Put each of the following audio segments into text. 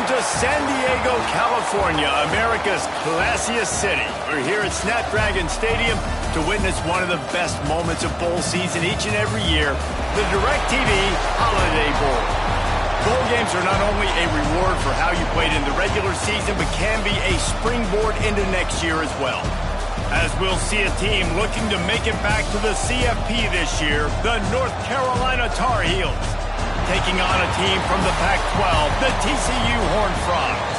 to San Diego, California, America's classiest city. We're here at Snapdragon Stadium to witness one of the best moments of bowl season each and every year, the DirecTV Holiday Bowl. Bowl games are not only a reward for how you played in the regular season, but can be a springboard into next year as well. As we'll see a team looking to make it back to the CFP this year, the North Carolina Tar Heels, taking on a team from the Pac-12, the TCU Horned Frogs.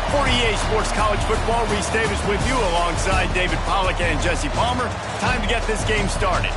For EA Sports College Football, Reese Davis with you alongside David Pollack and Jesse Palmer. Time to get this game started.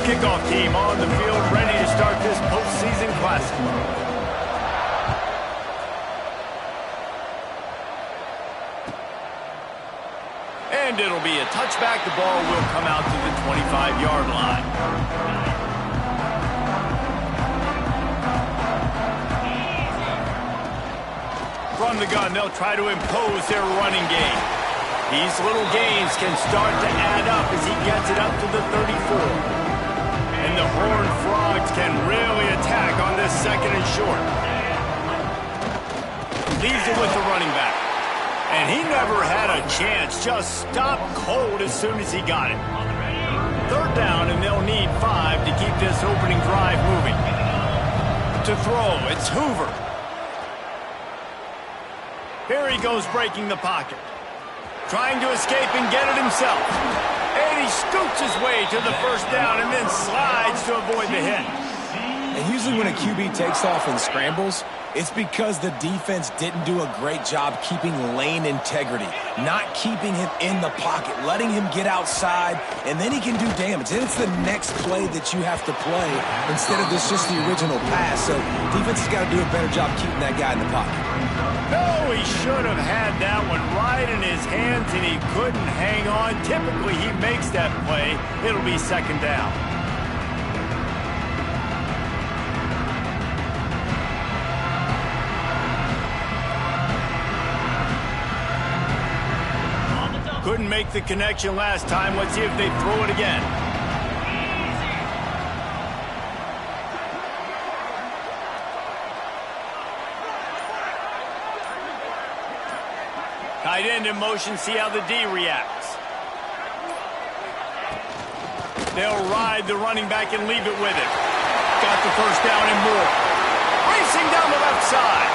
Kickoff team on the field, ready to start this postseason classic. And it'll be a touchback. The ball will come out to the 25-yard line. From the gun, they'll try to impose their running game. These little gains can start to add up as he gets it up to the 34. And the Horned Frogs can really attack on this second and short. Leaves it with the running back. And he never had a chance. Just stopped cold as soon as he got it. Third down, and they'll need 5 to keep this opening drive moving. To throw, it's Hoover. Here he goes breaking the pocket. Trying to escape and get it himself. And he scoots his way to the first down and then slides to avoid the hit. And usually when a QB takes off and scrambles, it's because the defense didn't do a great job keeping lane integrity, not keeping him in the pocket, letting him get outside, and then he can do damage. Then it's the next play that you have to play instead of this just the original pass. So defense has got to do a better job keeping that guy in the pocket. No, he should have had that one right in his hands, and he couldn't hang on. Typically, he makes that play. It'll be second down. Couldn't make the connection last time. Let's see if they throw it again. Tight end in motion, see how the D reacts. They'll ride the running back and leave it with it. Got the first down and more. Racing down the left side.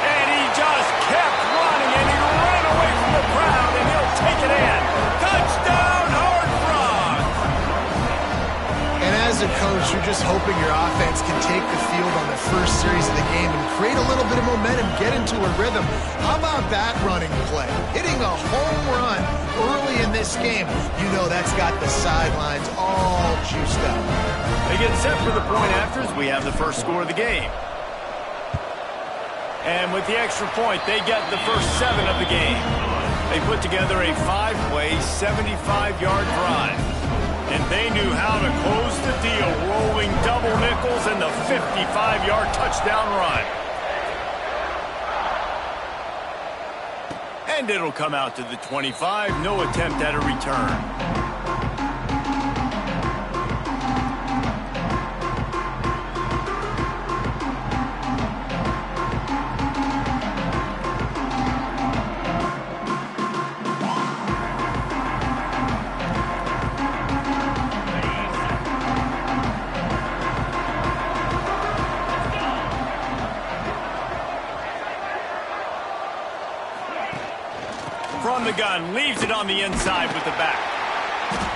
And he just kept running, and he ran away from the crowd, and he'll take it in. Touchdown, Horned Frogs! And as a coach, you're just hoping your offense can take the field on the first series of the game and create a little bit of momentum, get into a rhythm. How about that running play? Hitting a home run early in this game. You know that's got the sidelines all juiced up. They get set for the point after as we have the first score of the game. And with the extra point, they get the first 7 of the game. They put together a 5-play, 75-yard drive. And they knew how to close the deal, rolling double nickels and the 55-yard touchdown run. And it'll come out to the 25. No attempt at a return. From the gun, leaves it on the inside with the back.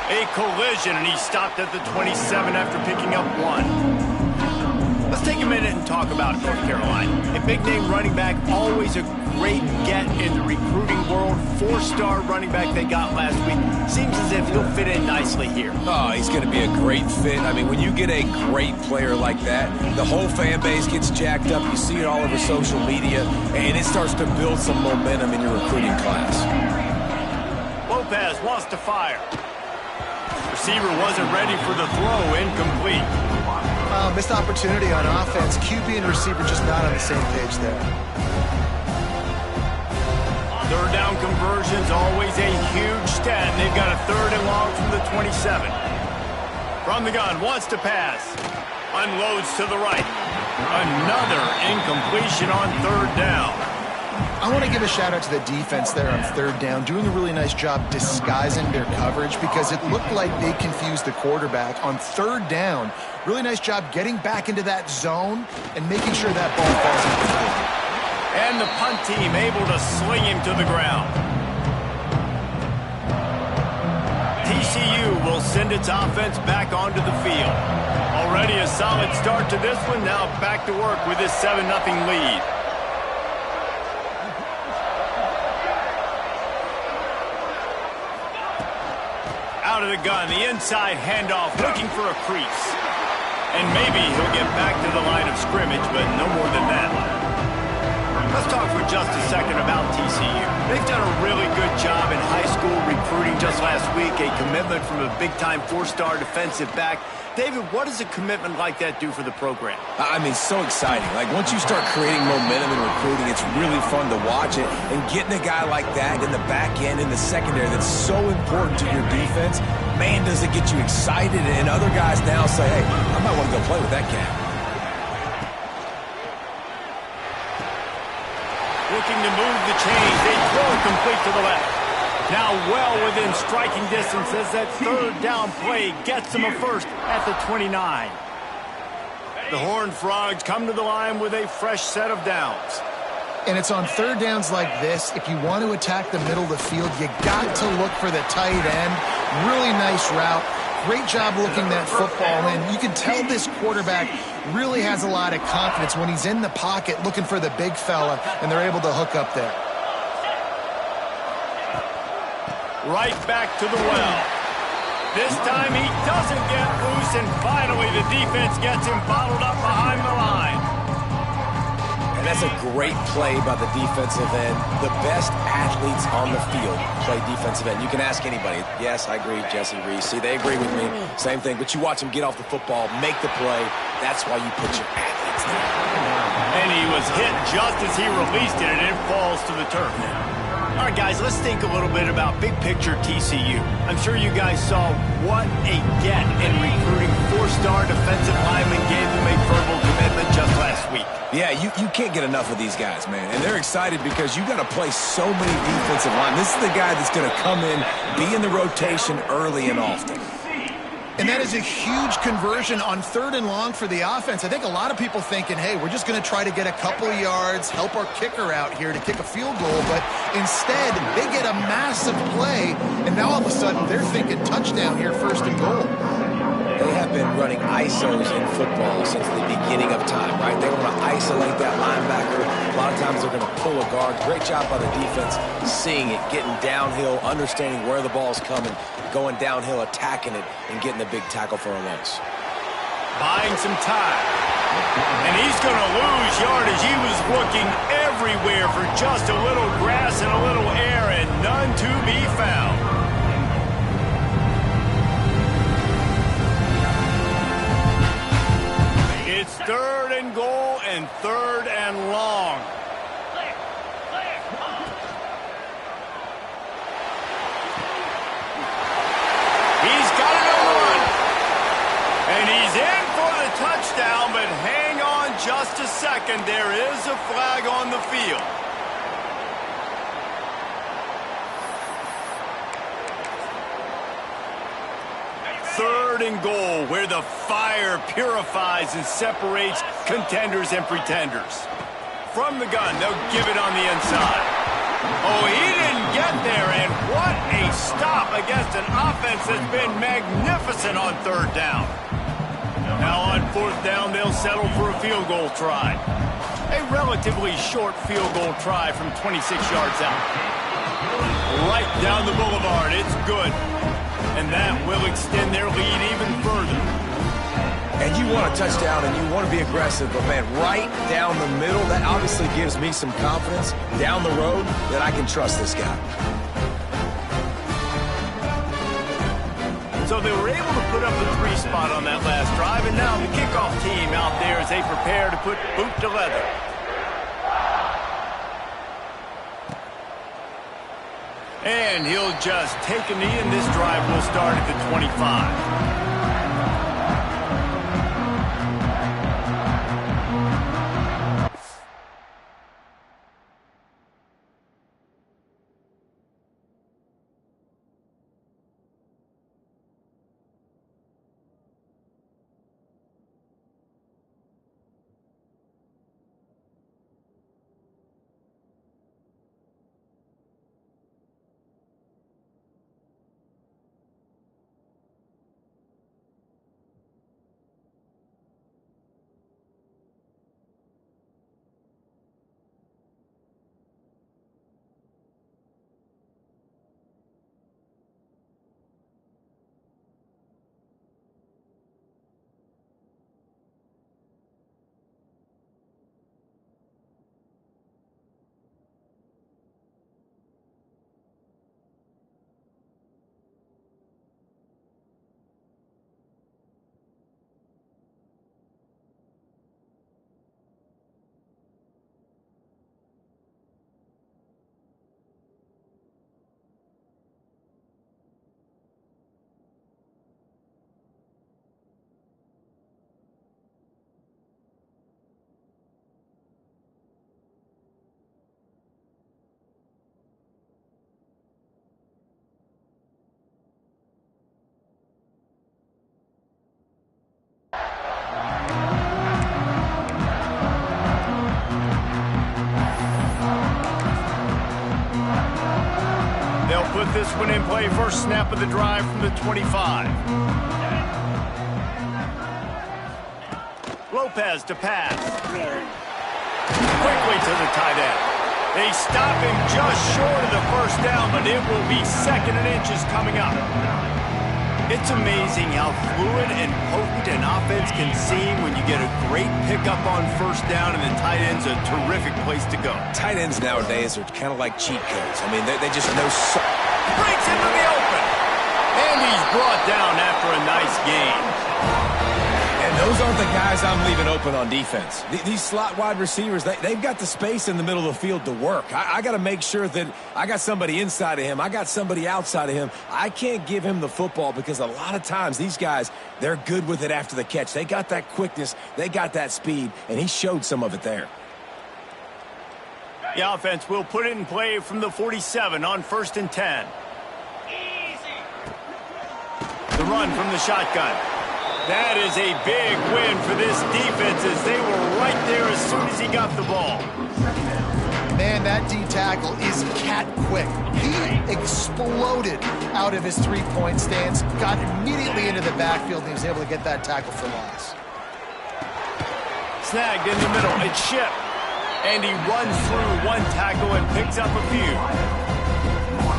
A collision, and he stopped at the 27 after picking up 1. Let's take a minute and talk about North Carolina. A big-name running back, always a great get in the recruiting world. 4-star running back they got last week. Seems as if he'll fit in nicely here. Oh, he's going to be a great fit. I mean, when you get a great player like that, the whole fan base gets jacked up. You see it all over social media, and it starts to build some momentum in your recruiting class. Pass wants to fire. Receiver wasn't ready for the throw. Incomplete. Missed opportunity on offense. QB and receiver just not on the same page there. Third down conversion's always a huge stat. They've got a 3rd and long from the 27. From the gun, wants to pass. Unloads to the right. Another incompletion on 3rd down. I want to give a shout out to the defense there on 3rd down, doing a really nice job disguising their coverage because it looked like they confused the quarterback on 3rd down. Really nice job getting back into that zone and making sure that ball falls into the field. And the punt team able to sling him to the ground. TCU will send its offense back onto the field. Already a solid start to this one. Now back to work with this 7-0 lead. Out of the gun, the inside handoff, looking for a crease. And maybe he'll get back to the line of scrimmage, but no more than that. Let's talk for just a second about TCU. They've done a really good job in high school recruiting just last week, a commitment from a big-time 4-star defensive back. David, what does a commitment like that do for the program? I mean, so exciting. Like, once you start creating momentum in recruiting, it's really fun to watch it. And getting a guy like that in the back end, in the secondary, that's so important to your defense, man, does it get you excited. And other guys now say, hey, I might want to go play with that cat. Looking to move the chains. They throw it complete to the left. Now well within striking distance as that 3rd down play gets them a first at the 29. The Horned Frogs come to the line with a fresh set of downs. And it's on 3rd downs like this. If you want to attack the middle of the field, you got to look for the tight end. Really nice route. Great job looking that football in. You can tell this quarterback really has a lot of confidence when he's in the pocket looking for the big fella, and they're able to hook up there. Right back to the well. This time he doesn't get loose, and finally the defense gets him bottled up behind the line. And that's a great play by the defensive end. The best athletes on the field play defensive end. You can ask anybody. Yes, I agree, Jesse Reese. See, they agree with me. Same thing. But you watch him get off the football, make the play. That's why you put your athletes there. And he was hit just as he released it, and it falls to the turf. All right, guys, let's think a little bit about big picture TCU. I'm sure you guys saw what a get in recruiting 4-star defensive lineman gave them a verbal commitment just last week. Yeah, you can't get enough of these guys, man. And they're excited because you got to play so many defensive line. This is the guy that's going to come in, be in the rotation early and often. And that is a huge conversion on 3rd and long for the offense. I think a lot of people thinking, hey, we're just going to try to get a couple of yards, help our kicker out here to kick a field goal. But instead, they get a massive play, and now all of a sudden they're thinking touchdown here, 1st and goal. They have been running ISOs in football since the beginning of time, right? They want to isolate that linebacker. A lot of times they're going to pull a guard. Great job by the defense seeing it, getting downhill, understanding where the ball's coming, going downhill, attacking it, and getting the big tackle for a loss. Buying some time. And he's going to lose yardage. He was looking everywhere for just a little grass and a little air, and none to be found. It's 3rd and goal and 3rd and long. He's got it on the run. And he's in for the touchdown, but hang on just a second. There is a flag on the field. Third and goal, where the fire purifies and separates contenders and pretenders. From the gun, they'll give it on the inside. Oh, he didn't get there, and what a stop against an offense that's been magnificent on 3rd down. Now on 4th down, they'll settle for a field goal try. A relatively short field goal try from 26 yards out. Right down the boulevard, it's good. And that will extend their lead even further. And you want a touchdown and you want to be aggressive, but man, right down the middle, that obviously gives me some confidence down the road that I can trust this guy. So they were able to put up a 3 spot on that last drive, and now the kickoff team out there as they prepare to put boot to leather. And he'll just take a knee, and this drive will start at the 25. They'll put this one in play. First snap of the drive from the 25. Lopez to pass. Quickly to the tight end. They stop him just short of the first down, but it will be 2nd and inches coming up. It's amazing how fluid and potent an offense can seem when you get a great pickup on first down, and the tight end's a terrific place to go. Tight ends nowadays are kind of like cheat codes. I mean, they just know so. Breaks into the open. And he's brought down after a nice gain. And those aren't the guys I'm leaving open on defense. These slot wide receivers, they've got the space in the middle of the field to work. I got to make sure that I got somebody inside of him. I got somebody outside of him. I can't give him the football because a lot of times these guys, they're good with it after the catch. They got that quickness. They got that speed, and he showed some of it there. The offense will put it in play from the 47 on 1st and 10. The run from the shotgun. That is a big win for this defense as they were right there as soon as he got the ball. Man, that D tackle is cat quick. He exploded out of his three-point stance, got immediately into the backfield, and he was able to get that tackle for loss. Snagged in the middle. It's Ship. And he runs through one tackle and picks up a few.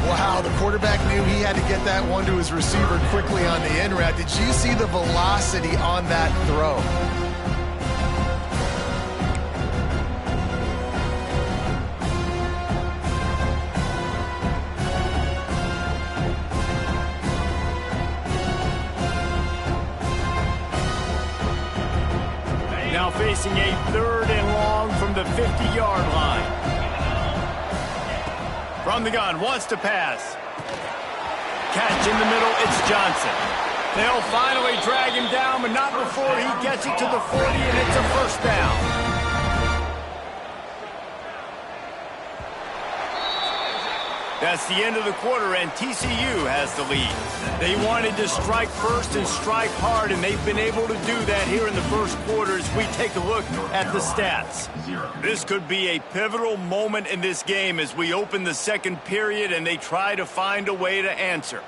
Wow, the quarterback knew he had to get that one to his receiver quickly on the in route. Did you see the velocity on that throw? Now facing a 3rd and long from the 50-yard line. From the gun, wants to pass. Catch in the middle, it's Johnson. They'll finally drag him down, but not before he gets it to the 40, and it's a first down. That's the end of the quarter, and TCU has the lead. They wanted to strike first and strike hard, and they've been able to do that here in the first quarter as we take a look at the stats. This could be a pivotal moment in this game as we open the second period and they try to find a way to answer.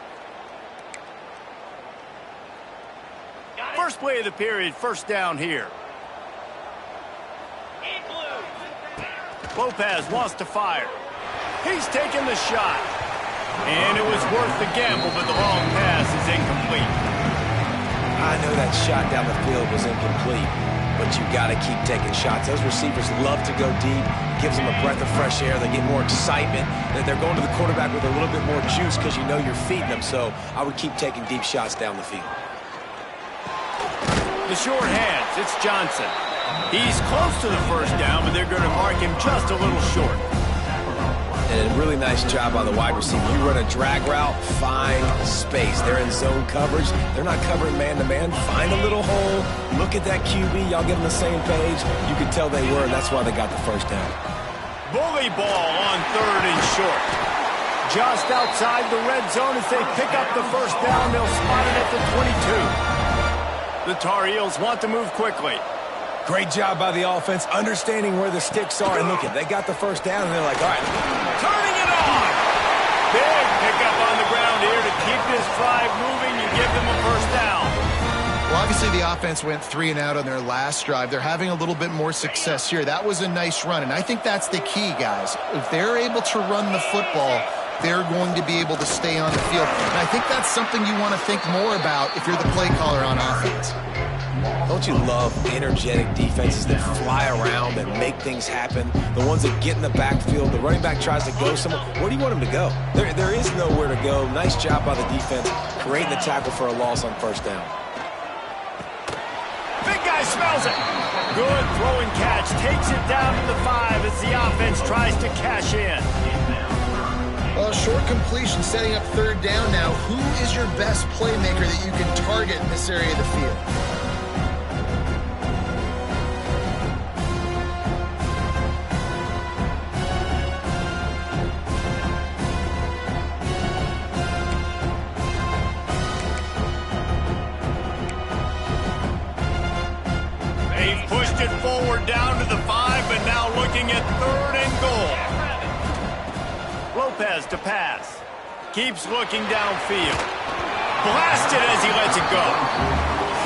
First play of the period, first down here. Lopez wants to fire. He's taking the shot. And it was worth the gamble, but the long pass is incomplete. I know that shot down the field was incomplete, but but you got to keep taking shots. Those receivers love to go deep. Gives them a breath of fresh air. They get more excitement. They're going to the quarterback with a little bit more juice because you know you're feeding them. So I would keep taking deep shots down the field. The short hands, it's Johnson. He's close to the first down, but they're going to mark him just a little short. And a really nice job by the wide receiver. You run a drag route, find space. They're in zone coverage. They're not covering man-to-man. Find a little hole. Look at that QB. Y'all get on the same page. You can tell they were, and that's why they got the first down. Bully ball on 3rd and short. Just outside the red zone as they pick up the first down. They'll spot it at the 22. The Tar Heels want to move quickly. Great job by the offense, understanding where the sticks are. And look, they got the first down, and they're like, all right. Turning it on. Big pickup on the ground here to keep this drive moving. You give them a first down. Well, obviously the offense went 3 and out on their last drive. They're having a little bit more success here. That was a nice run, and I think that's the key, guys. If they're able to run the football, they're going to be able to stay on the field. And I think that's something you want to think more about if you're the play caller on offense. Don't you love energetic defenses that fly around and make things happen? The ones that get in the backfield, the running back tries to go somewhere. Where do you want him to go? There is nowhere to go. Nice job by the defense, creating the tackle for a loss on first down. Big guy smells it. Good throw and catch. Takes it down to the 5 as the offense tries to cash in. Well, short completion setting up 3rd down now. Who is your best playmaker that you can target in this area of the field? They've pushed it forward down to the 5, but now looking at 3rd and goal. Lopez to pass. Keeps looking downfield. Blasted as he lets it go.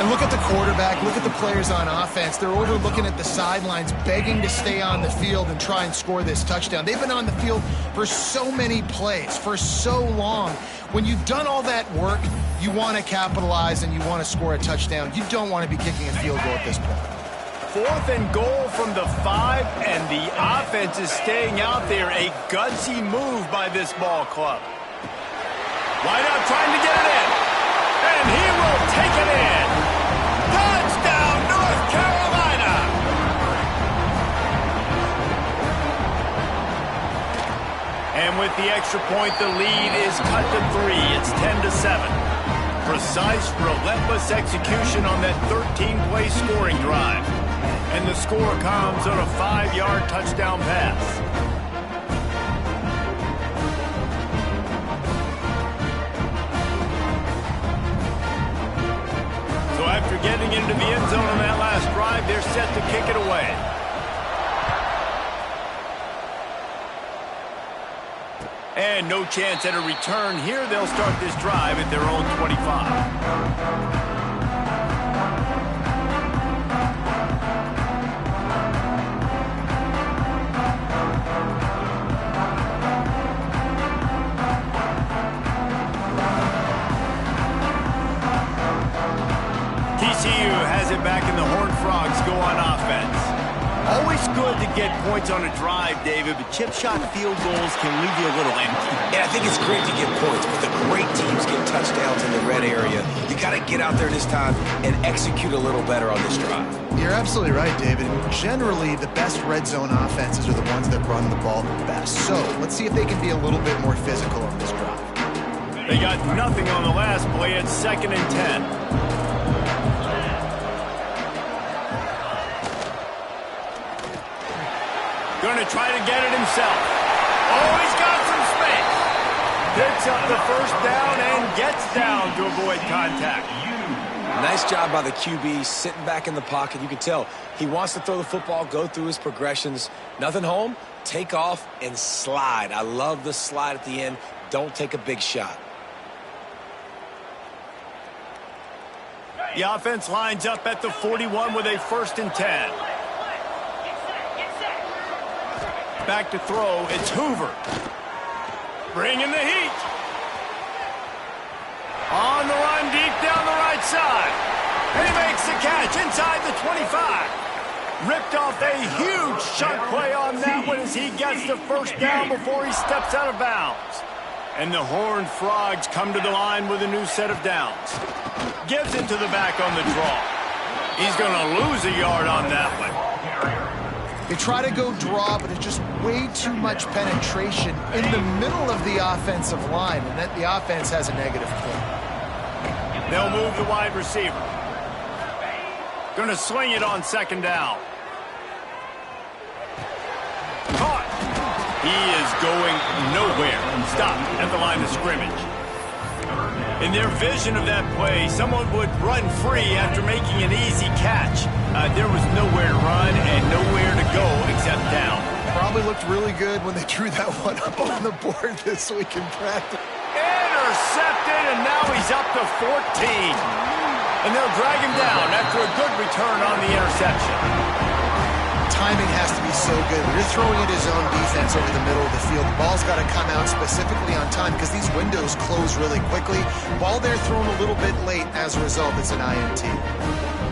And look at the quarterback. Look at the players on offense. They're over looking at the sidelines, begging to stay on the field and try and score this touchdown. They've been on the field for so many plays, for so long. When you've done all that work, you want to capitalize and you want to score a touchdown. You don't want to be kicking a field goal at this point. 4th and goal from the 5, and the offense is staying out there. A gutsy move by this ball club. Wideout trying to get it in, and he will take it in. Touchdown, North Carolina! And with the extra point, the lead is cut to 3. It's 10-7. Precise, relentless execution on that 13-play scoring drive. And the score comes on a 5-yard touchdown pass. So after getting into the end zone on that last drive, they're set to kick it away. And no chance at a return here. They'll start this drive at their own 25. TCU has it back, and the Horned Frogs go on offense. Always good to get points on a drive, David, but chip shot field goals can leave you a little empty. Yeah, I think it's great to get points, but the great teams get touchdowns in the red area. You got to get out there this time and execute a little better on this drive. You're absolutely right, David. Generally, the best red zone offenses are the ones that run the ball the best. So let's see if they can be a little bit more physical on this drive. They got nothing on the last play. It's 2nd and 10. Going to try to get it himself. Oh, he's got some space. Picks up the first down and gets down to avoid contact. Nice job by the QB, sitting back in the pocket. You can tell he wants to throw the football, go through his progressions. Nothing home, take off, and slide. I love the slide at the end. Don't take a big shot. The offense lines up at the 41 with a 1st and 10. Back to throw, it's Hoover. Bringing the heat. On the run, deep down the right side. And he makes the catch inside the 25. Ripped off a huge chunk play on that one as he gets the first down before he steps out of bounds. And the Horned Frogs come to the line with a new set of downs. Gives it to the back on the draw. He's going to lose a yard on that one. They try to go draw, but it's just way too much penetration in the middle of the offensive line, and then the offense has a negative play. They'll move the wide receiver. Going to sling it on second down. Caught. He is going nowhere. Stopped at the line of scrimmage. In their vision of that play, someone would run free after making an easy catch. There was nowhere to run and nowhere to go except down. Probably looked really good when they drew that one up on the board this week in practice. Intercepted, and now he's up to 14. And they'll drag him down after a good return on the interception. Timing has to be so good. When you're throwing at his own defense over the middle of the field, the ball's got to come out specifically on time because these windows close really quickly. Ball there thrown a little bit late. As a result, it's an INT.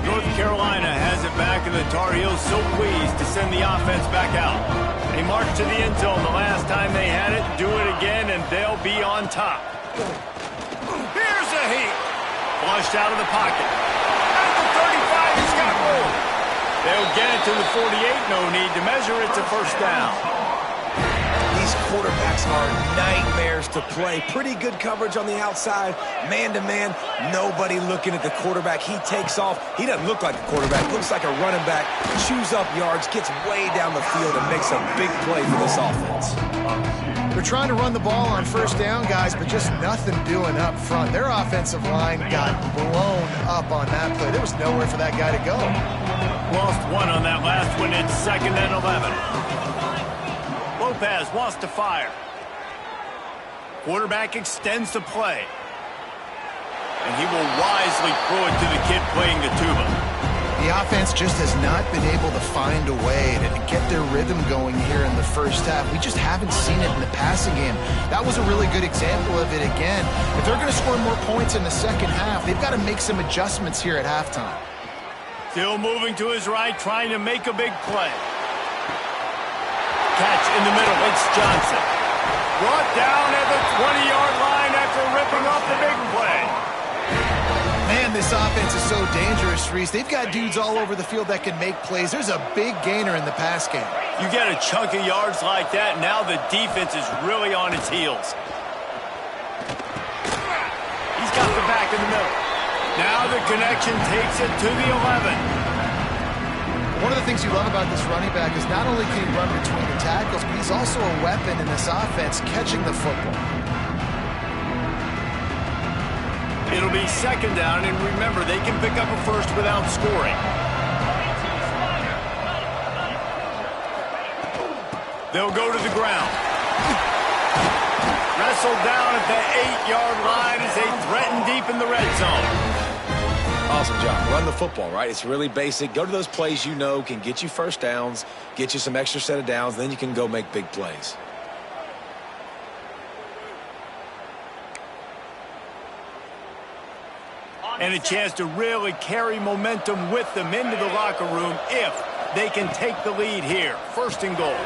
North Carolina has it back, and the Tar Heels so pleased to send the offense back out. They marched to the end zone the last time they had it, do it again, and they'll be on top. Here's a heat. Flushed out of the pocket. At the 35, he's got room. They'll get it to the 48, no need to measure. It's a first down. These quarterbacks are nightmares to play. Pretty good coverage on the outside. Man-to-man, nobody looking at the quarterback. He takes off. He doesn't look like a quarterback. Looks like a running back. Chews up yards, gets way down the field, and makes a big play for this offense. They're trying to run the ball on first down, guys, but just nothing doing up front. Their offensive line got blown up on that play. There was nowhere for that guy to go. Lost one on that last one. It's 2nd and 11. Lopez wants to fire. Quarterback extends the play. And he will wisely throw it to the kid playing the tuba. The offense just has not been able to find a way to get their rhythm going here in the first half. We just haven't seen it in the passing game. That was a really good example of it again. If they're going to score more points in the second half, they've got to make some adjustments here at halftime. Still moving to his right, trying to make a big play. Catch in the middle, it's Johnson. Brought down at the 20-yard line after ripping off the big play. Man, this offense is so dangerous, Reese. They've got dudes all over the field that can make plays. There's a big gainer in the pass game. You get a chunk of yards like that, now the defense is really on its heels. He's got the back in the middle. Now the connection takes it to the 11. One of the things you love about this running back is not only can he run between the tackles, but he's also a weapon in this offense catching the football. It'll be 2nd down, and remember, they can pick up a first without scoring. They'll go to the ground. Wrestled down at the 8-yard line as they threaten deep in the red zone. Awesome job. Run the football, right? It's really basic. Go to those plays you know can get you first downs, get you some extra set of downs, then you can go make big plays. And a chance to really carry momentum with them into the locker room if they can take the lead here. 1st and goal.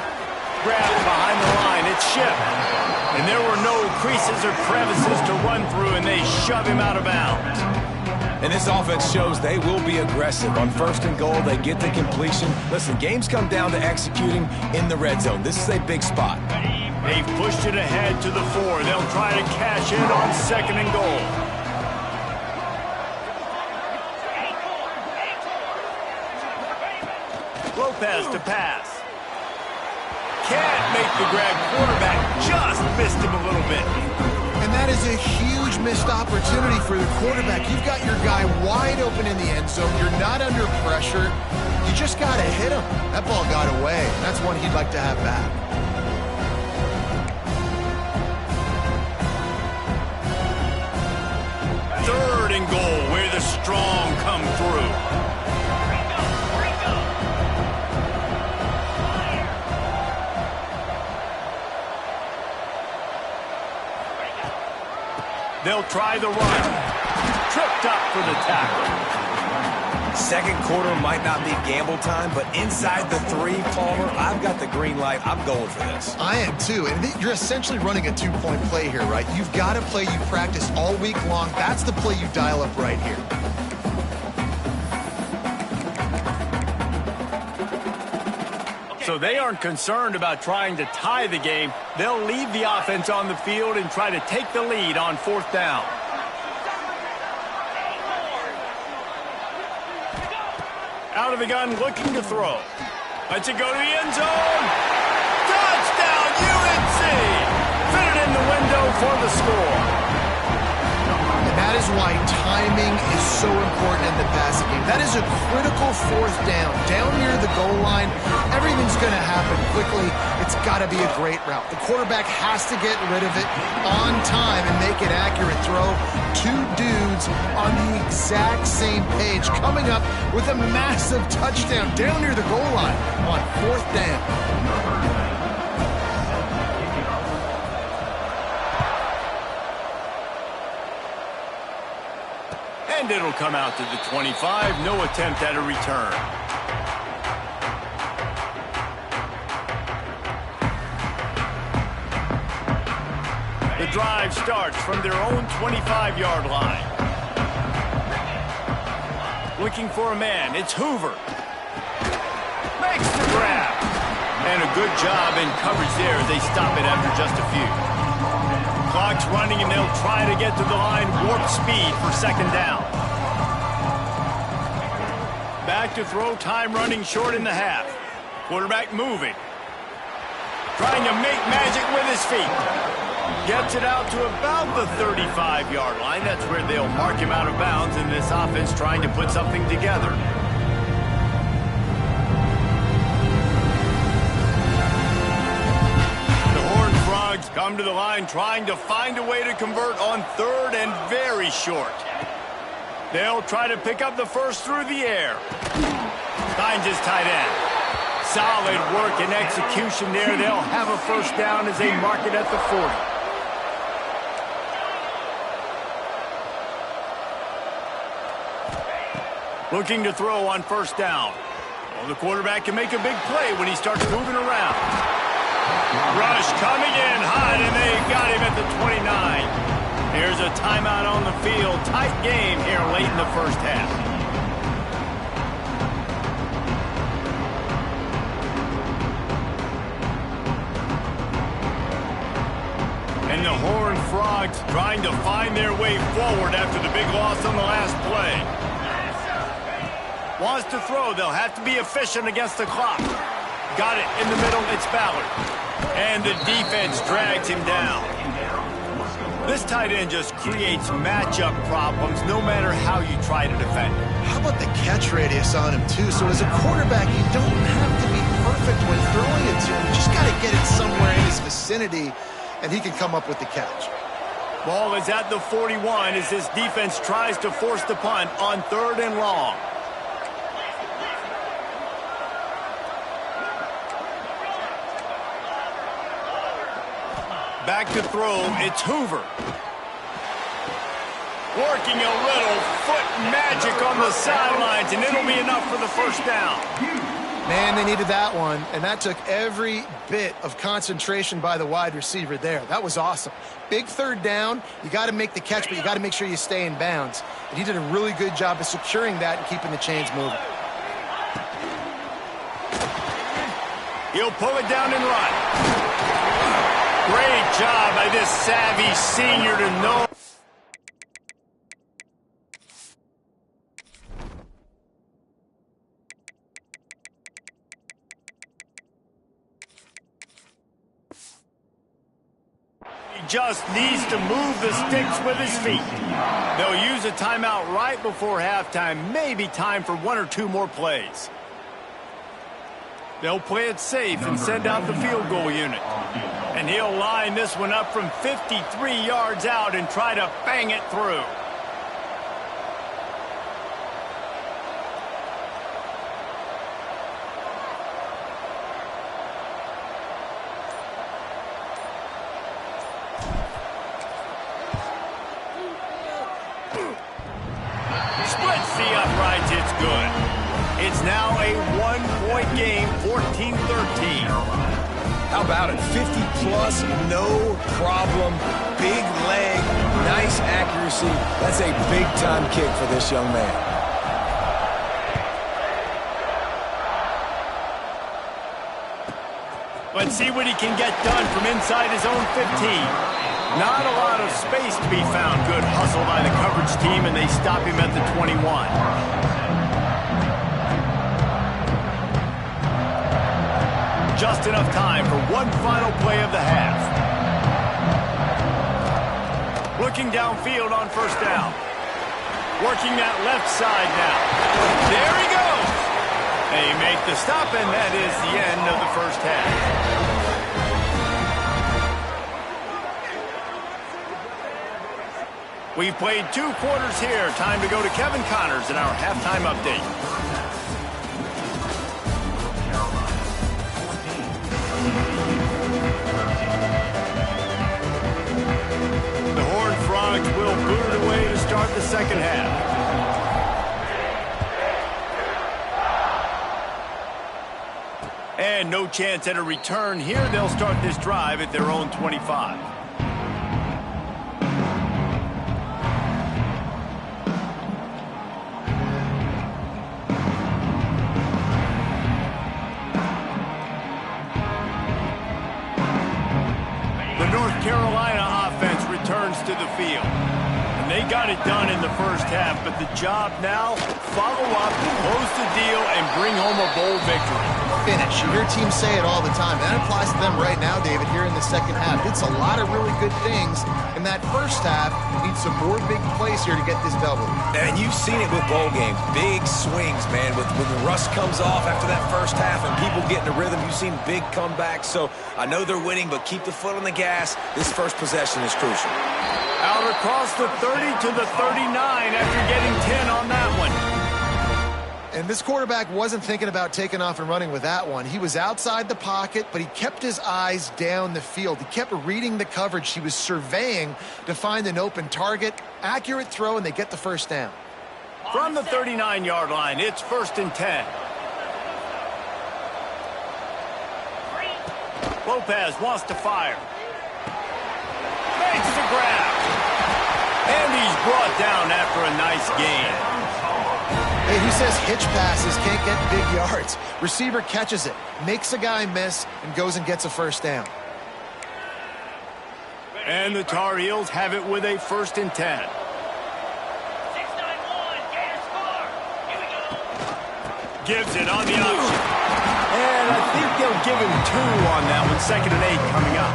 Grabbed behind the line. It's shipped. And there were no creases or crevices to run through, and they shove him out of bounds. And this offense shows they will be aggressive. On 1st and goal, they get the completion. Listen, games come down to executing in the red zone. This is a big spot. They've pushed it ahead to the 4. They'll try to cash in on 2nd and goal. Lopez to pass. Can't make the grab. Quarterback just missed him a little bit. And that is a huge missed opportunity for the quarterback. You've got your guy wide open in the end zone. You're not under pressure. You just got to hit him. That ball got away. That's one he'd like to have back. Third and goal, where the strong come through. They'll try the run. Tripped up for the tackle. Second quarter might not be gamble time, but inside the 3, Palmer, I've got the green light. I'm going for this. I am too, and you're essentially running a 2-point play here, right? You've got a play you practice all week long. That's the play you dial up right here. So they aren't concerned about trying to tie the game. They'll leave the offense on the field and try to take the lead on 4th down. Out of the gun, looking to throw. Lets it go to the end zone. Touchdown, UNC! Fit it in the window for the score. And that is why timing is so important in the passing game. That is a critical 4th down. Down near the goal line, everything's going to happen quickly. It's got to be a great route. The quarterback has to get rid of it on time and make an accurate throw. 2 dudes on the exact same page coming up with a massive touchdown down near the goal line on 4th down. And it'll come out to the 25. No attempt at a return. The drive starts from their own 25-yard line. Looking for a man. It's Hoover. Makes the grab. And a good job in coverage there as they stop it after just a few. Clock's running, and they'll try to get to the line. Warp speed for 2nd down. Back to throw. Time running short in the half. Quarterback moving. Trying to make magic with his feet. Gets it out to about the 35-yard line. That's where they'll mark him out of bounds in this offense trying to put something together. Come to the line trying to find a way to convert on 3rd and very short. They'll try to pick up the first through the air. Finds his tight end. Solid work and execution there. They'll have a 1st down as they mark it at the 40. Looking to throw on 1st down. Well, the quarterback can make a big play when he starts moving around. Rush coming in hot, and they got him at the 29. Here's a timeout on the field. Tight game here late in the 1st half. And the Horned Frogs trying to find their way forward after the big loss on the last play. Wants to throw. They'll have to be efficient against the clock. Got it in the middle. It's Ballard. And the defense drags him down. This tight end just creates matchup problems no matter how you try to defend him. How about the catch radius on him, too? So as a quarterback, you don't have to be perfect when throwing it to him. You just got to get it somewhere in his vicinity, and he can come up with the catch. Ball is at the 41 as this defense tries to force the punt on 3rd and long. Back to throw, it's Hoover. Working a little foot magic on the sidelines, and it'll be enough for the 1st down. Man, they needed that one, and that took every bit of concentration by the wide receiver there. That was awesome. Big 3rd down. You got to make the catch, but you got to make sure you stay in bounds. And he did a really good job of securing that and keeping the chains moving. He'll pull it down and run. Great job by this savvy senior to know. He just needs to move the sticks with his feet. They'll use a timeout right before halftime. Maybe time for 1 or 2 more plays. They'll play it safe and send out the field goal unit. And he'll line this one up from 53 yards out and try to bang it through. Splits the uprights. It's good. It's now a one-point game, 14-13. How about it? 50-plus, no problem. Big leg, nice accuracy. That's a big-time kick for this young man. Let's see what he can get done from inside his own 15. Not a lot of space to be found. Good hustle by the coverage team, and they stop him at the 21. Just enough time for one final play of the half. Looking downfield on first down. Working that left side now. There he goes. They make the stop, and that is the end of the first half. We've played 2 quarters here. Time to go to Kevin Connors in our halftime update. The Horned Frogs will boot it away to start the second half. And no chance at a return here. They'll start this drive at their own 25. To the field. And they got it done in the first half, but the job now, follow up, close the deal, and bring home a bold victory. Finish. You hear teams say it all the time. That applies to them right now, David, here in the second half. It's a lot of really good things in that first half. Need some more big plays here to get this double. And you've seen it with bowl games. Big swings, man. When the rust comes off after that first half and people get in a rhythm, you've seen big comebacks. So I know they're winning, but keep the foot on the gas. This first possession is crucial. Out across the 30 to the 39 after getting 10 on that one. And this quarterback wasn't thinking about taking off and running with that one. He was outside the pocket, but he kept his eyes down the field. He kept reading the coverage. He was surveying to find an open target. Accurate throw, and they get the first down. From the 39-yard line, it's 1st and 10. Lopez wants to fire. Makes the grab. And he's brought down after a nice gain. Hey, who says hitch passes can't get big yards? Receiver catches it, makes a guy miss, and goes and gets a first down. And the Tar Heels have it with a 1st and 10. Gives it on the option. And I think they'll give him 2 on that one. 2nd and 8 coming up.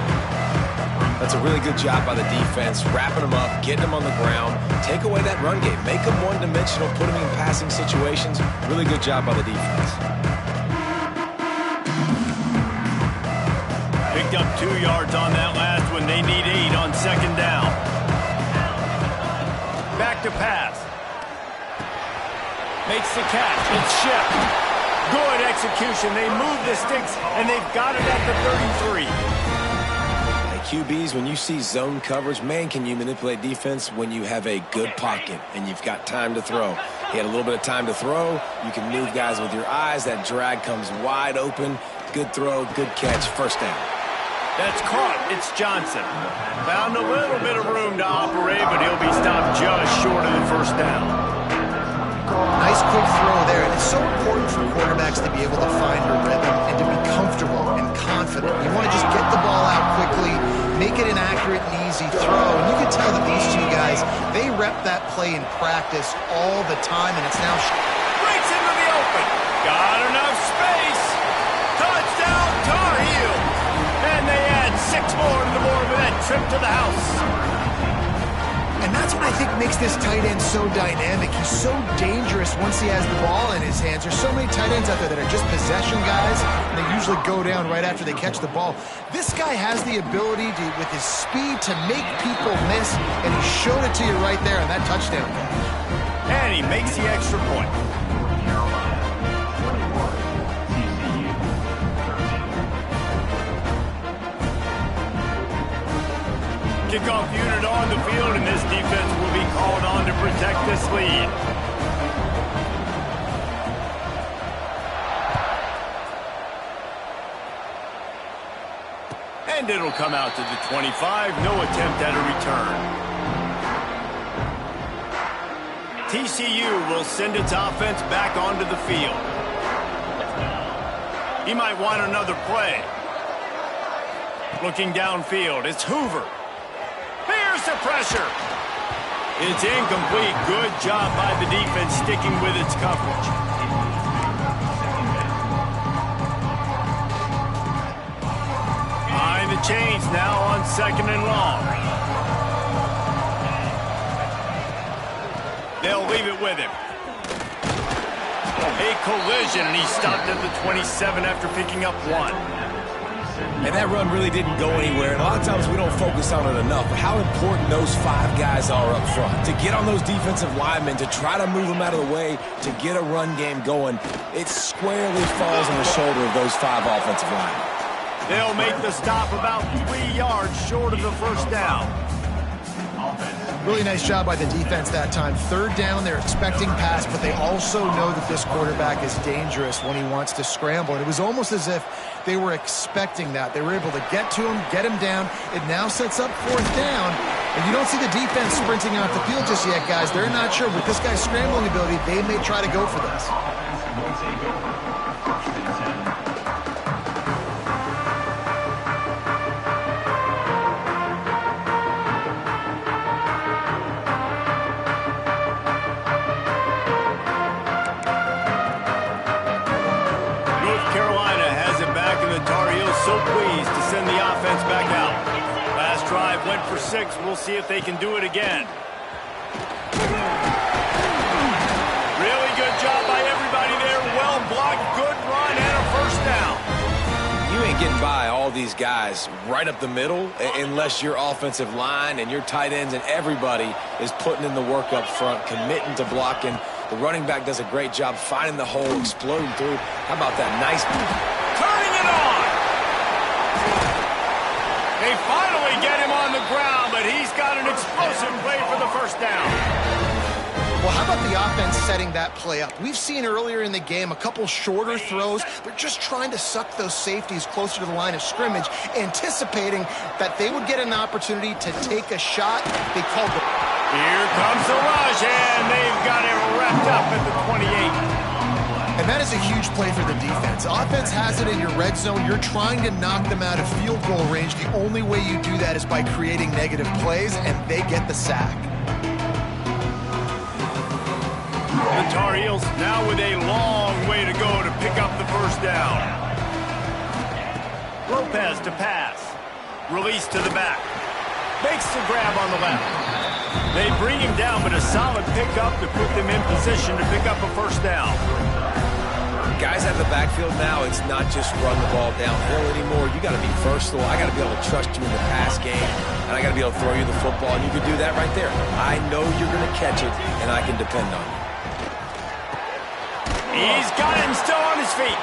That's a really good job by the defense, wrapping them up, getting them on the ground, take away that run game, make them one-dimensional, put them in passing situations. Really good job by the defense. Picked up 2 yards on that last one. They need 8 on 2nd down. Back to pass. Makes the catch. It's shipped. Good execution. They move the sticks, and they've got it at the 33. QBs, when you see zone coverage, man, can you manipulate defense when you have a good pocket and you've got time to throw. He had a little bit of time to throw. You can move guys with your eyes. That drag comes wide open. Good throw, good catch, first down. That's caught. It's Johnson. Found a little bit of room to operate, but he'll be stopped just short of the first down. Nice quick throw there, and it's so important for quarterbacks to be able to find a rhythm and to be comfortable and confident. You want to just get the ball out quickly, make it an accurate and easy throw. And you can tell that these 2 guys, they rep that play in practice all the time, and it's now breaks into the open. Got enough space. Touchdown, Tar Heel. And they add 6 more to the board with that trip to the house. And that's what I think makes this tight end so dynamic. He's so dangerous once he has the ball in his hands. There's so many tight ends out there that are just possession guys, and they usually go down right after they catch the ball. This guy has the ability to, with his speed, to make people miss, and he showed it to you right there on that touchdown. And he makes the extra point. Kickoff unit on the field, and this defense will be called on to protect this lead. And it'll come out to the 25. No attempt at a return. TCU will send its offense back onto the field. He might want another play. Looking downfield, it's Hoover. Here's the pressure. It's incomplete. Good job by the defense sticking with its coverage. Behind the chains now on 2nd and long. They'll leave it with him. A collision, and he stopped at the 27 after picking up 1. And that run really didn't go anywhere. And a lot of times we don't focus on it enough. But how important those 5 guys are up front. To get on those defensive linemen, to try to move them out of the way, to get a run game going, it squarely falls on the shoulder of those 5 offensive linemen. They'll make the stop about 3 yards short of the first down. Really nice job by the defense that time. 3rd down, they're expecting pass, but they also know that this quarterback is dangerous when he wants to scramble. And it was almost as if they were expecting that. They were able to get to him, get him down. It now sets up 4th down. And you don't see the defense sprinting off the field just yet, guys. They're not sure. With this guy's scrambling ability, they may try to go for this. So pleased to send the offense back out. Last drive went for 6. We'll see if they can do it again. Really good job by everybody there. Well blocked, good run, and a first down. You ain't getting by all these guys right up the middle unless your offensive line and your tight ends and everybody is putting in the work up front, committing to blocking. The running back does a great job finding the hole, exploding through. How about that? Nice. Turning it on. They finally get him on the ground, but he's got an explosive play for the first down. Well, how about the offense setting that play up? We've seen earlier in the game a couple shorter throws. They're just trying to suck those safeties closer to the line of scrimmage, anticipating that they would get an opportunity to take a shot. They called the... Here comes the rush, and they've got it wrapped up at the 28. And that is a huge play for the defense. Offense has it in your red zone. You're trying to knock them out of field goal range. The only way you do that is by creating negative plays, and they get the sack. The Tar Heels now with a long way to go to pick up the first down. Lopez to pass. Release to the back. Makes the grab on the left. They bring him down, but a solid pickup to put them in position to pick up a first down. Guys out of the backfield now, it's not just run the ball downhill anymore. You got to be versatile. I got to be able to trust you in the pass game, and I got to be able to throw you the football, and you can do that right there. I know you're going to catch it, and I can depend on you. He's got him still on his feet.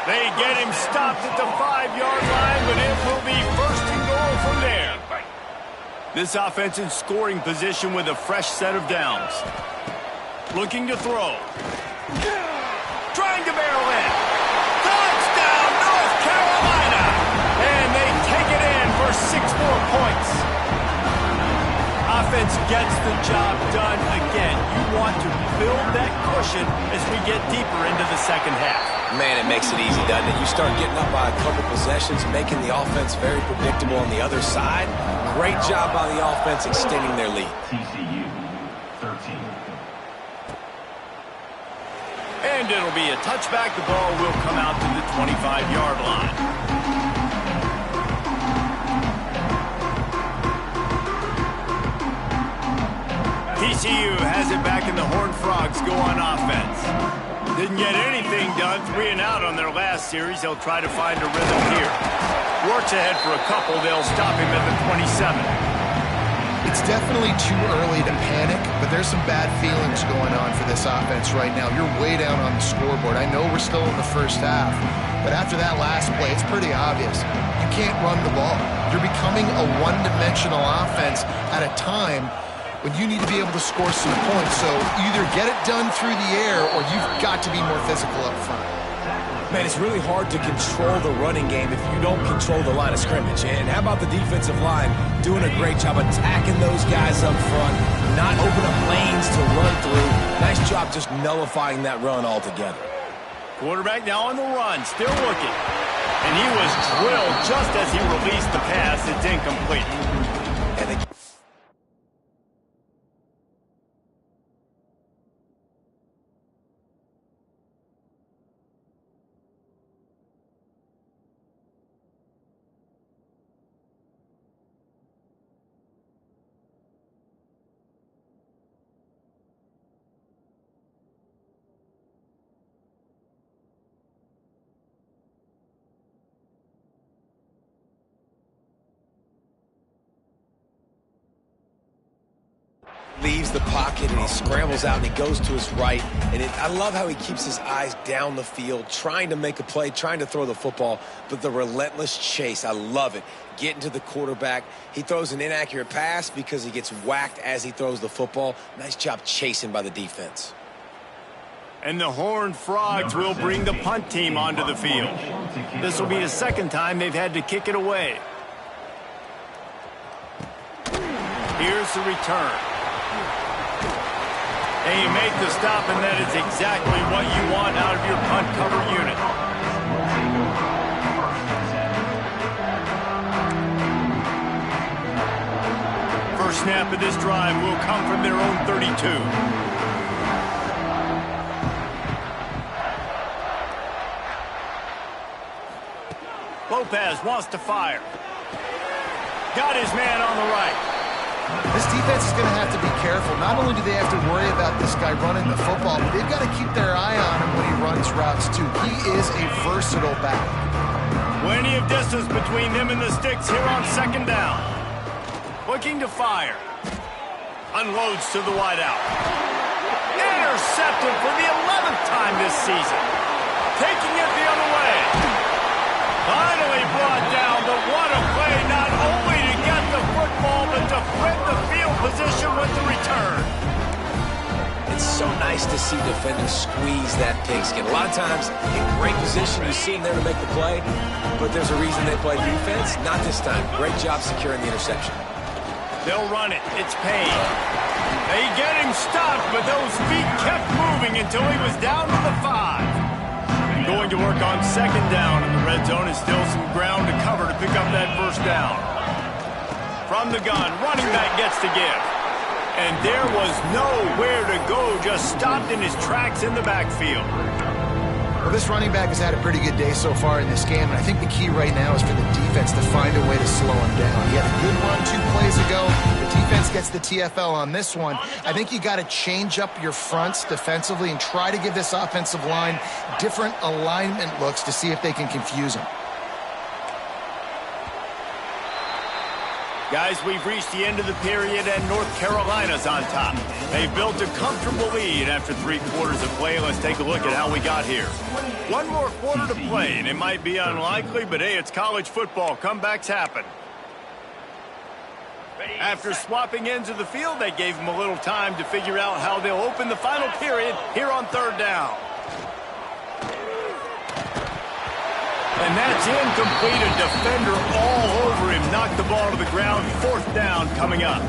They get him stopped at the 5-yard line, but it will be 1st and goal from there. This offense in scoring position with a fresh set of downs. Looking to throw. Trying to barrel in. Touchdown, North Carolina! And they take it in for 6 more points. Offense gets the job done again. You want to build that cushion as we get deeper into the second half. Man, it makes it easy, doesn't it? You start getting up by a couple possessions, making the offense very predictable on the other side. Great job by the offense extending their lead. TCU, 13. And it'll be a touchback. The ball will come out to the 25-yard line. TCU has it back, and the Horned Frogs go on offense. Didn't get anything done. 3 and out on their last series. They'll try to find a rhythm here. Works ahead for a couple. They'll stop him at the 27. It's definitely too early to panic, but there's some bad feelings going on for this offense right now. You're way down on the scoreboard. I know we're still in the first half, but after that last play, it's pretty obvious. You can't run the ball. You're becoming a one-dimensional offense at a time when you need to be able to score some points. So either get it done through the air or you've got to be more physical up front. Man, it's really hard to control the running game if you don't control the line of scrimmage. And how about the defensive line doing a great job attacking those guys up front, not open up lanes to run through. Nice job just nullifying that run altogether. Quarterback now on the run, still looking. And he was drilled just as he released the pass. It's incomplete. And leaves the pocket and he scrambles out and he goes to his right. And I love how he keeps his eyes down the field, trying to make a play, trying to throw the football, but the relentless chase, I love it. Getting to the quarterback. He throws an inaccurate pass because he gets whacked as he throws the football. Nice job chasing by the defense. And the Horned Frogs will bring the punt team onto the field. This will be the second time they've had to kick it away. Here's the return. And you make the stop, and that is exactly what you want out of your punt cover unit. First snap of this drive will come from their own 32. Lopez wants to fire. Got his man on the right. This defense is going to have to be careful. Not only do they have to worry about this guy running the football, but they've got to keep their eye on him when he runs routes, too. He is a versatile back. Plenty of distance between them and the sticks here on second down. Looking to fire. Unloads to the wideout. Intercepted for the 11th time this season. Taking it the other way. Finally brought down, but what a play, not only to get the football, but to flip the field position with the return. It's so nice to see defenders squeeze that pigskin. A lot of times, in great position, you see them there to make the play, but there's a reason they play defense. Not this time. Great job securing the interception. They'll run it. It's Payne. They get him stopped, but those feet kept moving until he was down to the 5. Going to work on second down, and the red zone is still some ground to cover to pick up that first down. From the gun, running back gets to give. And there was nowhere to go, just stopped in his tracks in the backfield. Well, this running back has had a pretty good day so far in this game, and I think the key right now is for the defense to find a way to slow him down. He had a good run 2 plays ago. The defense gets the TFL on this one. I think you got to change up your fronts defensively and try to give this offensive line different alignment looks to see if they can confuse him. Guys, we've reached the end of the period, and North Carolina's on top. They've built a comfortable lead after 3 quarters of play. Let's take a look at how we got here. 1 more quarter to play, and it might be unlikely, but hey, it's college football. Comebacks happen. After swapping ends of the field, they gave them a little time to figure out how they'll open the final period here on third down. And that's incomplete. A defender all over him. Knocked the ball to the ground. Fourth down coming up.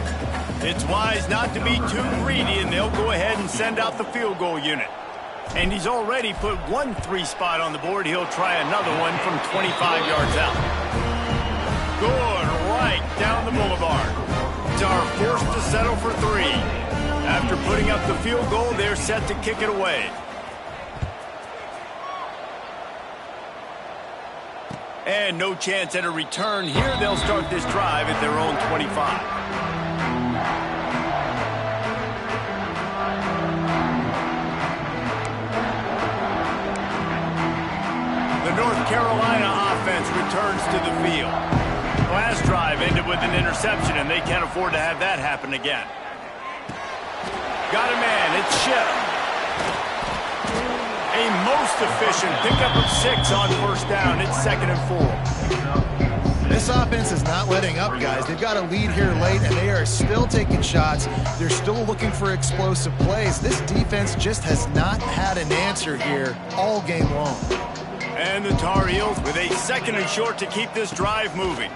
It's wise not to be too greedy, and they'll go ahead and send out the field goal unit. And he's already put 1 3 spot on the board. He'll try another one from 25 yards out. Good right down the boulevard. Are forced to settle for 3. After putting up the field goal, they're set to kick it away. And no chance at a return here. They'll start this drive at their own 25. The North Carolina offense returns to the field. Last drive ended with an interception, and they can't afford to have that happen again. Got a man. It's Ship. A most efficient pickup of 6 on first down. It's 2nd and 4. This offense is not letting up, guys. They've got a lead here late, and they are still taking shots. They're still looking for explosive plays. This defense just has not had an answer here all game long. And the Tar Heels with a 2nd and short to keep this drive moving.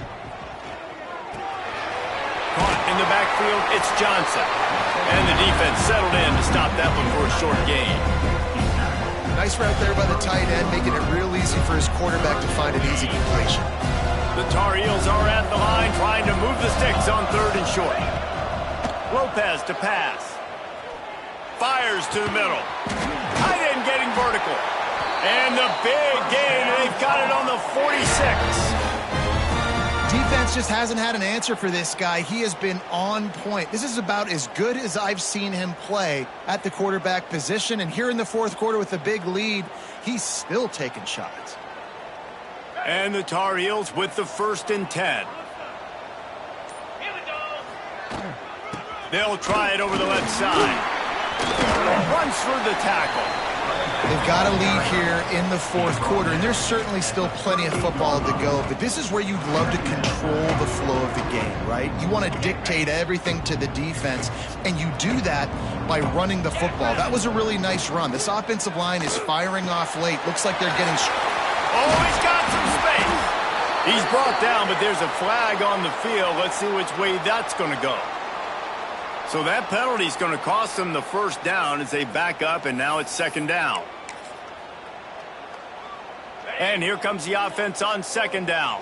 Caught in the backfield, it's Johnson. And the defense settled in to stop that one for a short gain. Nice route there by the tight end, making it real easy for his quarterback to find an easy completion. The Tar Heels are at the line trying to move the sticks on 3rd and short. Lopez to pass. Fires to the middle. Tight end getting vertical. And the big gain, they've got it on the 46. Defense just hasn't had an answer for this guy. He has been on point. This is about as good as I've seen him play at the quarterback position. And here in the 4th quarter with a big lead, he's still taking shots. And the Tar Heels with the 1st and 10. They'll try it over the left side. Runs through the tackle. They've got a lead here in the 4th quarter, and there's certainly still plenty of football to go, but this is where you'd love to control the flow of the game, right? You want to dictate everything to the defense, and you do that by running the football. That was a really nice run. This offensive line is firing off late. Looks like they're getting... Oh, he's got some space. He's brought down, but there's a flag on the field. Let's see which way that's going to go. So that penalty is going to cost them the 1st down as they back up, and now it's 2nd down. And here comes the offense on 2nd down.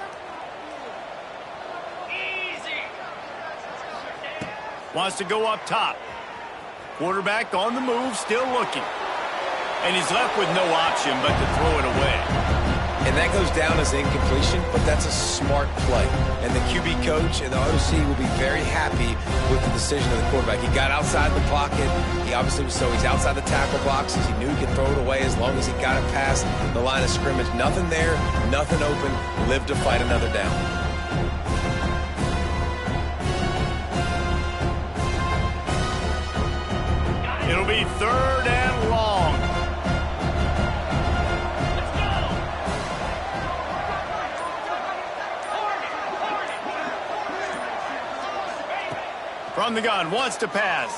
Wants to go up top. Quarterback on the move, still looking. And he's left with no option but to throw it away. And that goes down as incompletion, but that's a smart play. And the QB coach and the OC will be very happy with the decision of the quarterback. He got outside the pocket. He obviously he's outside the tackle boxes. He knew he could throw it away as long as he got it past the line of scrimmage. Nothing there, nothing open. Live to fight another down. It'll be 3rd and long. From the gun, wants to pass.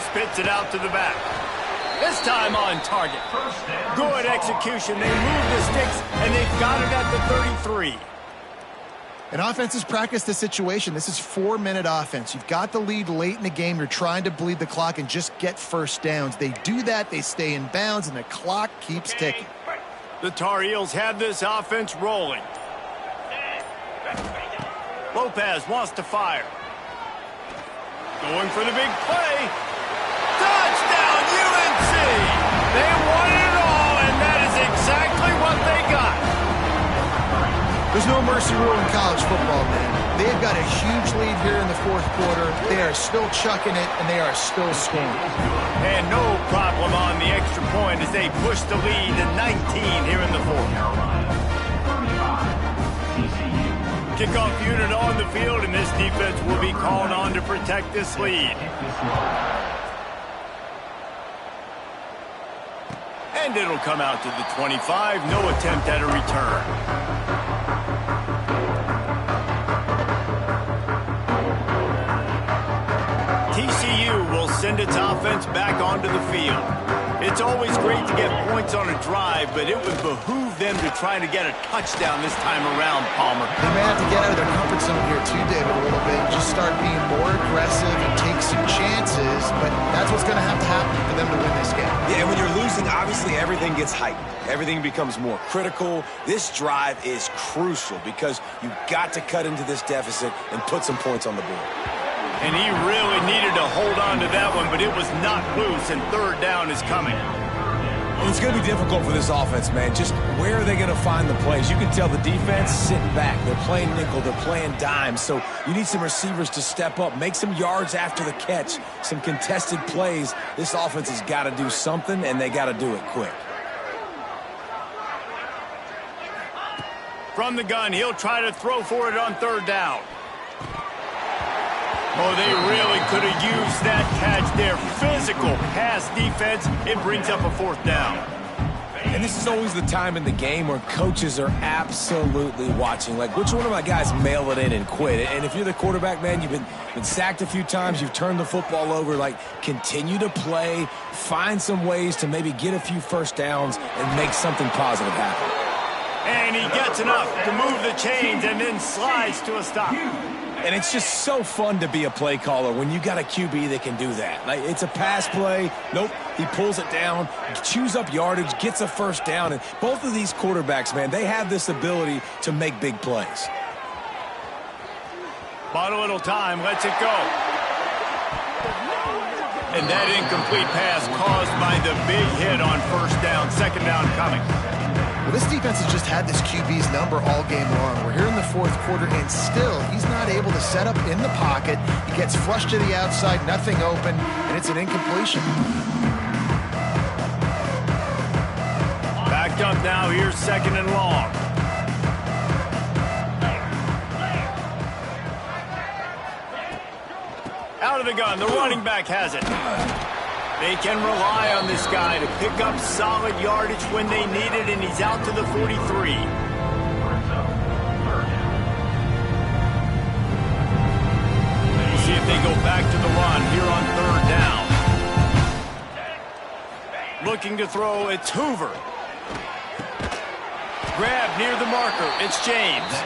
Spits it out to the back. This time on target. Good execution. They move the sticks, and they've got it at the 33. And offenses practice the situation. This is 4-minute offense. You've got the lead late in the game. You're trying to bleed the clock and just get 1st downs. They do that. They stay in bounds, and the clock keeps ticking. The Tar Heels have this offense rolling. Lopez wants to fire. Going for the big play. Touchdown, UNC! They won it all, and that is exactly what they got. There's no mercy rule in college football, man. They've got a huge lead here in the 4th quarter. They are still chucking it, and they are still scoring. And no problem on the extra point as they push the lead to 19 here in the 4th. Kickoff unit on the field, and this defense will be called on to protect this lead. And it'll come out to the 25. No attempt at a return. TCU will send its offense back onto the field. It's always great to get points on a drive, but it would behoove them to try to get a touchdown this time around, Palmer. They may have to get out of their comfort zone here too, David, a little bit. Just start being more aggressive and take some chances, but that's what's going to happen for them to win this game. Yeah, and when you're losing, obviously everything gets heightened. Everything becomes more critical. This drive is crucial because you've got to cut into this deficit and put some points on the board. And he really needed to hold on to that one, but it was not loose, and 3rd down is coming. Well, it's going to be difficult for this offense, man. Just where are they going to find the plays? You can tell the defense sitting back. They're playing nickel. They're playing dime. So you need some receivers to step up, make some yards after the catch, some contested plays. This offense has got to do something, and they got to do it quick. From the gun, he'll try to throw for it on 3rd down. Oh, they really could have used that catch there. Physical pass defense. It brings up a 4th down. And this is always the time in the game where coaches are absolutely watching. Like, which one of my guys mail it in and quit? And if you're the quarterback, man, you've been sacked a few times. You've turned the football over. Like, continue to play. Find some ways to maybe get a few 1st downs and make something positive happen. And he gets enough to move the chains and then slides to a stop. And it's just so fun to be a play caller when you got a QB that can do that. Like, it's a pass play. Nope, he pulls it down, chews up yardage, gets a first down. And both of these quarterbacks, man, they have this ability to make big plays. Bought a little time, lets it go. And that incomplete pass caused by the big hit on first down, second down coming. Well, this defense has just had this QB's number all game long. We're here in the fourth quarter, and still he's not able to set up in the pocket. He gets flushed to the outside, nothing open, and it's an incompletion. Backed up now, here's second and long. Out of the gun, the running back has it. They can rely on this guy to pick up solid yardage when they need it, and he's out to the 43. We'll see if they go back to the run here on third down. Looking to throw, it's Hoover. Grab near the marker, it's James.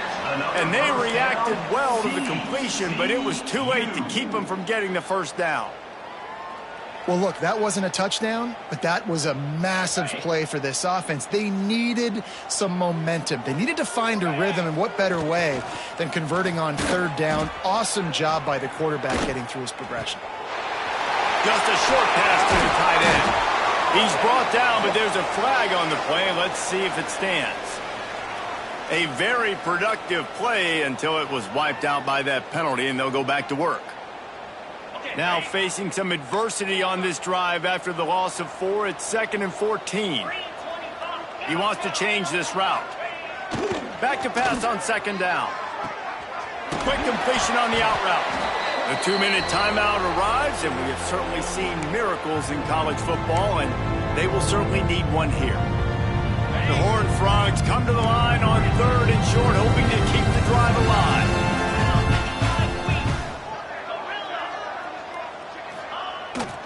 And they reacted well to the completion, but it was too late to keep them from getting the first down. Well, look, that wasn't a touchdown, but that was a massive play for this offense. They needed some momentum. They needed to find a rhythm, and what better way than converting on third down. Awesome job by the quarterback getting through his progression. Just a short pass to the tight end. He's brought down, but there's a flag on the play. Let's see if it stands. A very productive play until it was wiped out by that penalty, and they'll go back to work. Now facing some adversity on this drive after the loss of 4, it's 2nd and 14. He wants to change this route. Back to pass on second down. Quick completion on the out route. The 2-minute timeout arrives, and we have certainly seen miracles in college football, and they will certainly need one here. The Horned Frogs come to the line on third and short, hoping to keep the drive alive.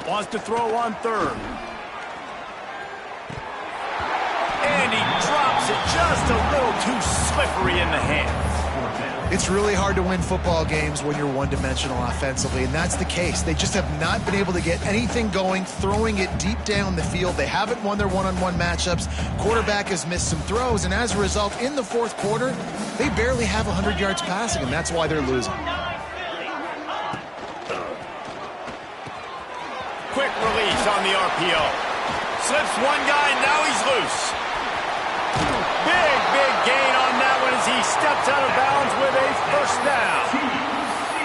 Wants to throw on third. And he drops it just a little too slippery in the hands. It's really hard to win football games when you're one-dimensional offensively, and that's the case. They just have not been able to get anything going, throwing it deep down the field. They haven't won their one-on-one matchups. Quarterback has missed some throws, and as a result, in the fourth quarter, they barely have 100 yards passing, and that's why they're losing. Quick release on the RPO. Slips one guy, now he's loose. Big gain on that one as he steps out of bounds with a first down.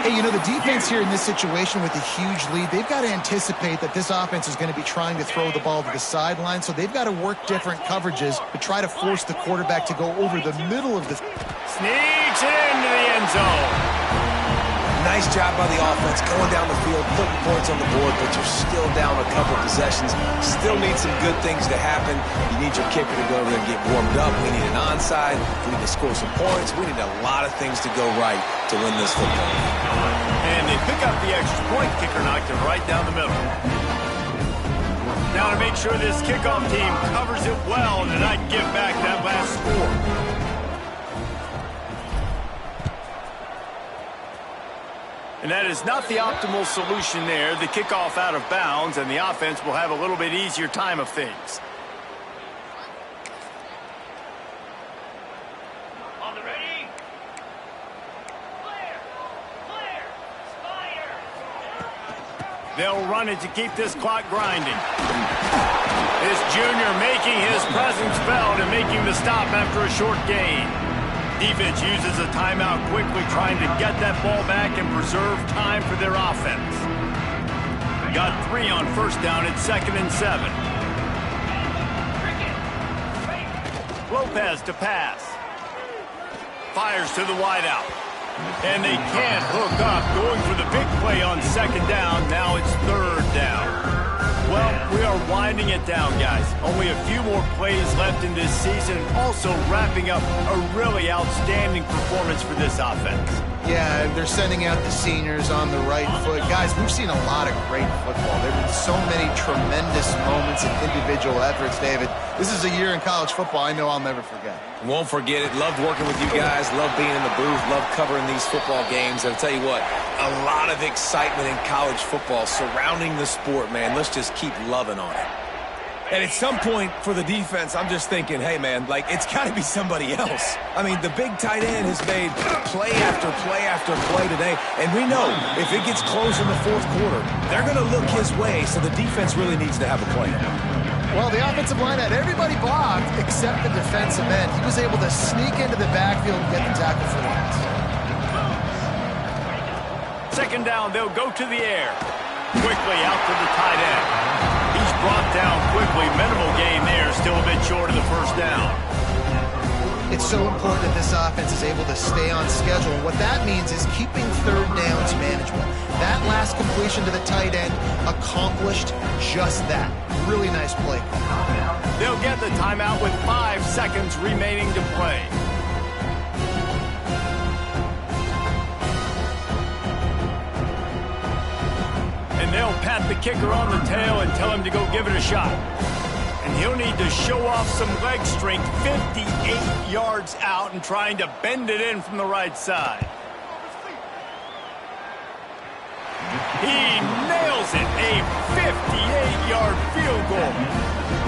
Hey, you know, the defense here in this situation with a huge lead, they've got to anticipate that this offense is going to be trying to throw the ball to the sideline, so they've got to work different coverages to try to force the quarterback to go over the middle of the... Sneaks it into the end zone. Nice job by the offense going down the field, putting points on the board, but you're still down a couple possessions. Still need some good things to happen. You need your kicker to go over there and get warmed up. We need an onside. We need to score some points. We need a lot of things to go right to win this football game. And they pick up the extra point. Kicker knocked it right down the middle. Now to make sure this kickoff team covers it well and not give back that last score. And that is not the optimal solution there. The kickoff out of bounds, and the offense will have a little bit easier time of things. On the ready. Clear. Fire. They'll run it to keep this clock grinding. This junior making his presence felt and making the stop after a short gain. Defense uses a timeout quickly, trying to get that ball back and preserve time for their offense. Got 3 on first down at 2nd and 7. Lopez to pass. Fires to the wideout. And they can't hook up, going for the big play on second down. Now it's third down. Well, we are winding it down, guys. Only a few more plays left in this season, and also wrapping up a really outstanding performance for this offense. Yeah, they're sending out the seniors on the right foot. Guys, we've seen a lot of great football. There have been so many tremendous moments and individual efforts, David. This is a year in college football I know I'll never forget. Won't forget it. Loved working with you guys. Loved being in the booth. Loved covering these football games. I'll tell you what, a lot of excitement in college football surrounding the sport, man. Let's just keep loving on it. And at some point for the defense, I'm just thinking, hey, man, like, it's got to be somebody else. I mean, the big tight end has made play after play after play today. And we know if it gets close in the fourth quarter, they're going to look his way, so the defense really needs to have a plan. Well, the offensive line had everybody blocked except the defensive end. He was able to sneak into the backfield and get the tackle for loss. Second down, they'll go to the air. Quickly out to the tight end. He's brought down quickly. Minimal gain there, still a bit short of the first down. It's so important that this offense is able to stay on schedule. And what that means is keeping third downs manageable. That last completion to the tight end accomplished just that. Really nice play. They'll get the timeout with 5 seconds remaining to play. And they'll pat the kicker on the tail and tell him to go give it a shot. And he'll need to show off some leg strength 58 yards out and trying to bend it in from the right side. He nails it, a 58-yard field goal.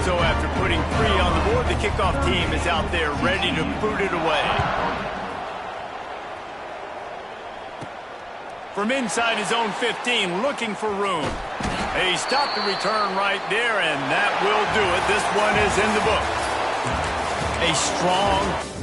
So after putting 3 on the board, the kickoff team is out there ready to boot it away. From inside his own 15, looking for room. He stopped the return right there, and that will do it. This one is in the book. A strong...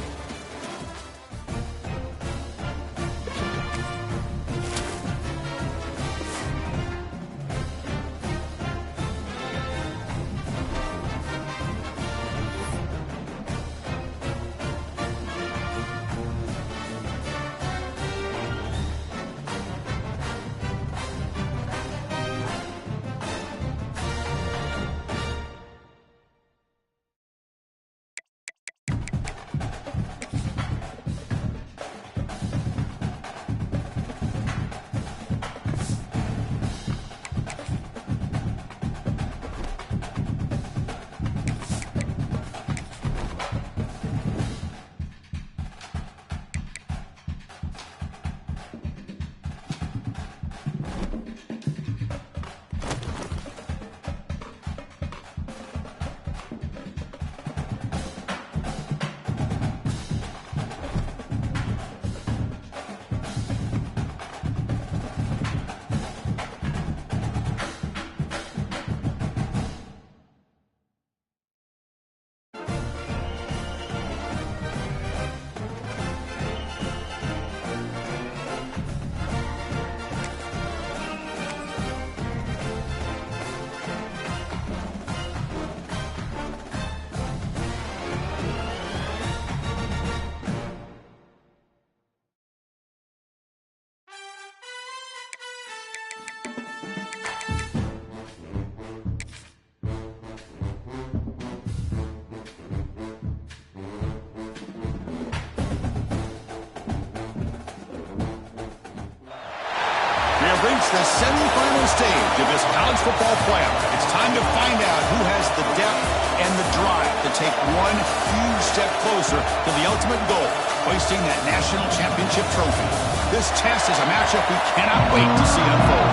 Reached the semifinal stage of this college football playoff. It's time to find out who has the depth and the drive to take one huge step closer to the ultimate goal, hoisting that national championship trophy. This test is a matchup we cannot wait to see unfold.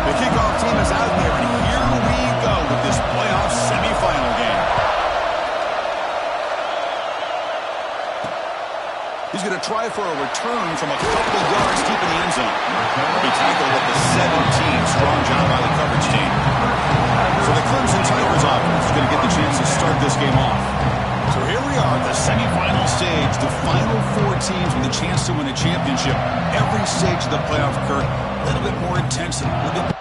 The kickoff team is out there, and here we go with this playoff semifinal game. He's going to try for a return from a couple yards deep in the end zone. He tackled at the 17. Strong job by the coverage team. So the Clemson Tigers offense is going to get the chance to start this game off. So here we are at the semifinal stage. The final 4 teams with a chance to win a championship. Every stage of the playoff, Kurt, a little bit more intensity. A little bit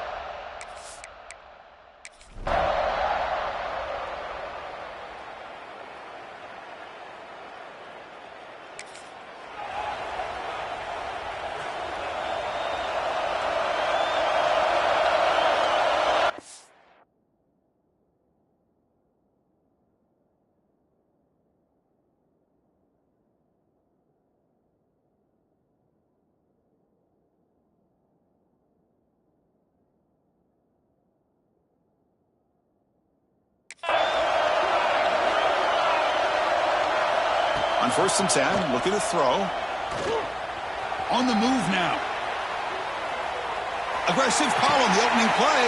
1st and 10, looking to throw. On the move now. Aggressive call on the opening play.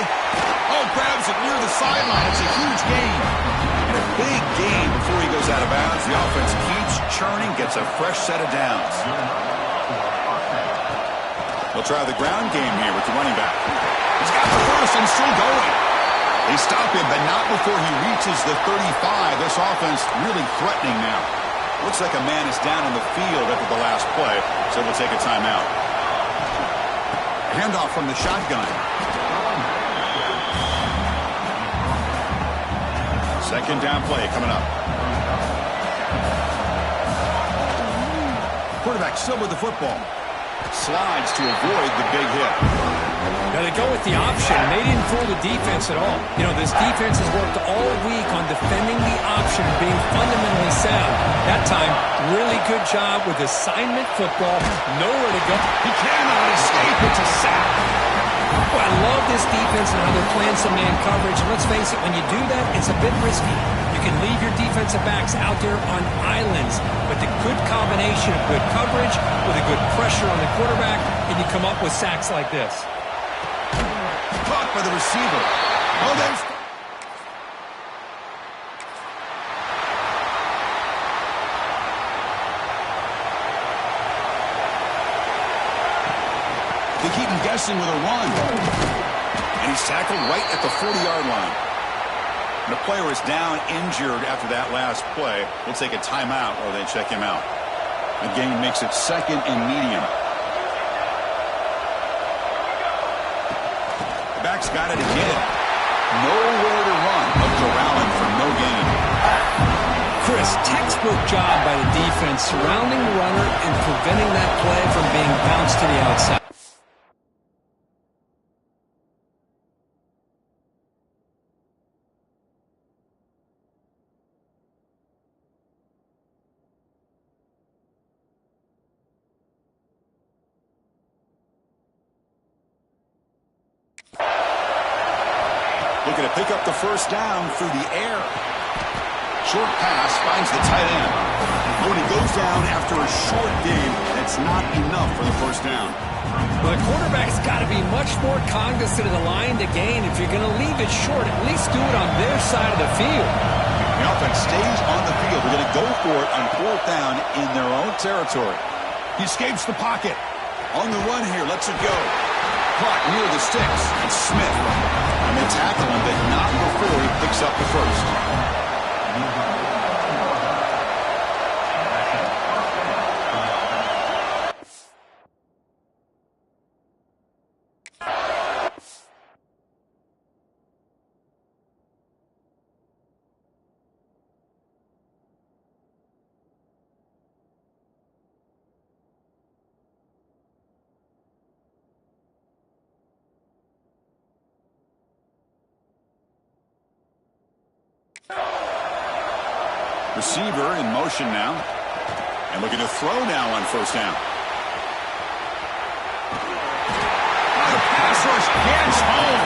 Oh, grabs it near the sideline. It's a huge gain. And a big gain before he goes out of bounds. The offense keeps churning, gets a fresh set of downs. They'll try the ground game here with the running back. He's got the first and still going. They stop him, but not before he reaches the 35. This offense really threatening now. Looks like a man is down in the field after the last play, so we'll take a timeout. Handoff from the shotgun. Second down play coming up. Quarterback still with the football. Slides to avoid the big hit. Now they go with the option, and they didn't fool the defense at all. You know, this defense has worked all week on defending the option, being fundamentally sound. That time, really good job with assignment football. Nowhere to go. He cannot escape. It's a sack. Well, I love this defense and how they're playing some man coverage. And let's face it, when you do that, it's a bit risky. You can leave your defensive backs out there on islands, but the good combination of good coverage with a good pressure on the quarterback, and you come up with sacks like this. Caught by the receiver. Oh, there's... They keep him guessing with a run. And he's tackled right at the 40-yard line. And the player is down injured after that last play. We'll take a timeout while they check him out. The game makes it 2nd and medium. The back's got it again. Nowhere to run. Up to Allen for no gain. Chris, textbook job by the defense surrounding the runner and preventing that play from being bounced to the outside. Looking to pick up the first down through the air. Short pass finds the tight end. When he goes down after a short game, that's not enough for the first down. Well, the quarterback's got to be much more cognizant of the line to gain. If you're going to leave it short, at least do it on their side of the field. The offense stays on the field. They're going to go for it on 4th down in their own territory. He escapes the pocket. On the run here, lets it go. Caught near the sticks. And Smith. And they tackle him, but not before he picks up the first. Receiver in motion now. And looking to throw now on 1st down. The pass rush gets home.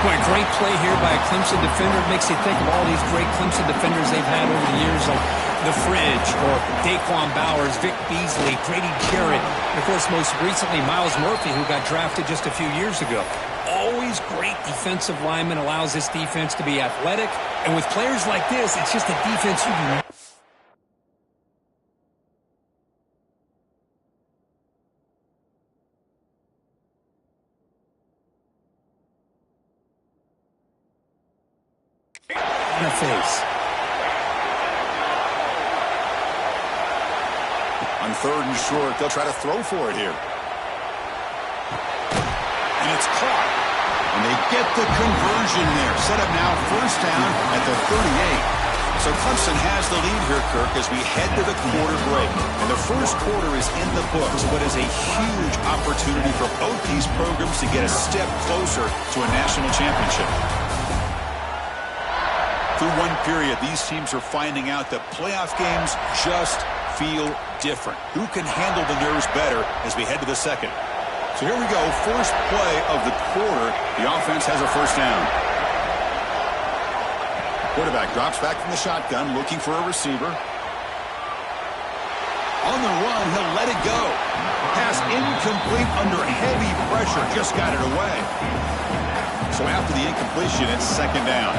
Boy, great play here by a Clemson defender. Makes you think of all these great Clemson defenders they've had over the years, like The Fridge or Daquan Bowers, Vic Beasley, Grady Jarrett, and of course most recently Miles Murphy, who got drafted just a few years ago. Always great defensive lineman, allows this defense to be athletic. And with players like this, it's just a defense you can... in the face. On 3rd and short, they'll try to throw for it here. And it's caught. And they get the conversion there. Set up now 1st down at the 38. So Clemson has the lead here, Kirk, as we head to the quarter break. And the first quarter is in the books, but is a huge opportunity for both these programs to get a step closer to a national championship. Through one period, these teams are finding out that playoff games just feel different. Who can handle the nerves better as we head to the second? So here we go, first play of the quarter. The offense has a 1st down. Quarterback drops back from the shotgun, looking for a receiver. On the run, he'll let it go. Pass incomplete under heavy pressure. Just got it away. So after the incompletion, it's second down.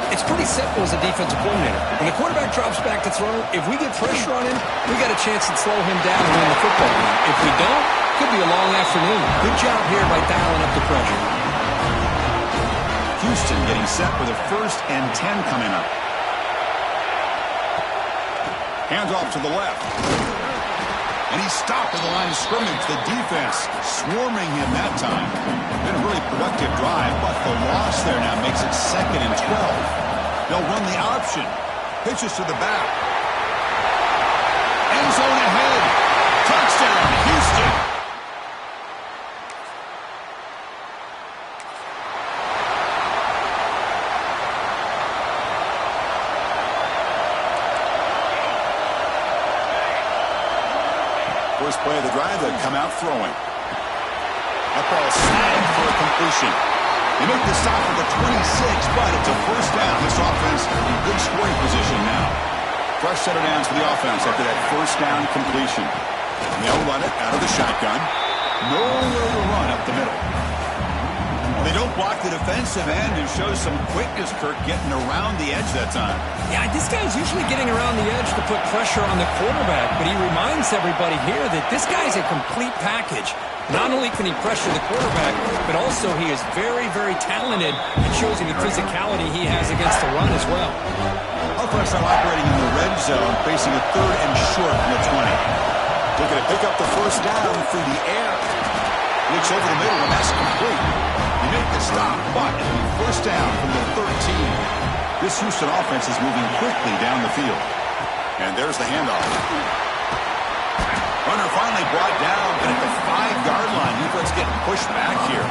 It's pretty simple as a defensive coordinator. When the quarterback drops back to throw, if we get pressure on him, we got a chance to slow him down and win the football game. If we don't, it could be a long afternoon. Good job here by dialing up the pressure. Houston getting set with a 1st and 10 coming up. Hands off to the left. And he's stopped at the line of scrimmage. The defense swarming him that time. Been a really productive drive, but the loss there now makes it 2nd and 12. They'll run the option. Pitches to the back. End zone ahead. Touchdown, Houston. First play of the drive, they come out throwing. That ball snagged for a completion. They make the stop at the 26, but it's a first down. This offense in good scoring position now. Fresh set of downs for the offense after that first down completion. And they'll run it out of the shotgun. Nowhere to run up the middle. They don't block the defensive end and show some quickness, Kirk, getting around the edge that time. Yeah, this guy's usually getting around the edge to put pressure on the quarterback, but he reminds everybody here that this guy's a complete package. Not only can he pressure the quarterback, but also he is very, very talented and shows you the physicality he has against the run as well. Offense now operating in the red zone, facing a 3rd and short from the 20. Looking to pick up the first down through the air. Looks over the middle, and that's complete. They make the stop, but it'll be first down from the 13. This Houston offense is moving quickly down the field. And there's the handoff. Runner finally brought down, but at the 5-yard line, defense getting pushed back here.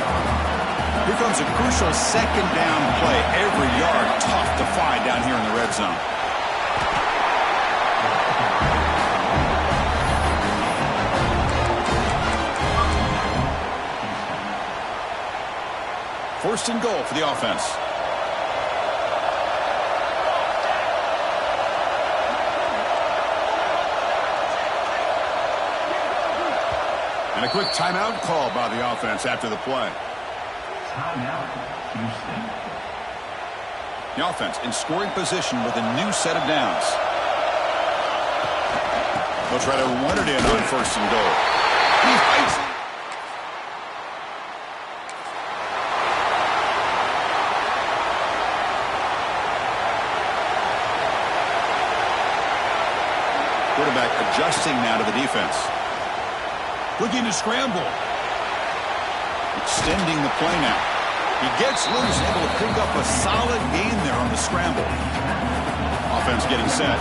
Here comes a crucial second down play. Every yard tough to find down here in the red zone. First and goal for the offense. And a quick timeout call by the offense after the play. Timeout, Houston. The offense in scoring position with a new set of downs. They'll try to run it in on first and goal. He fights. Quarterback adjusting now to the defense. Looking to scramble. Extending the play now. He gets loose, able to pick up a solid gain there on the scramble. Offense getting set.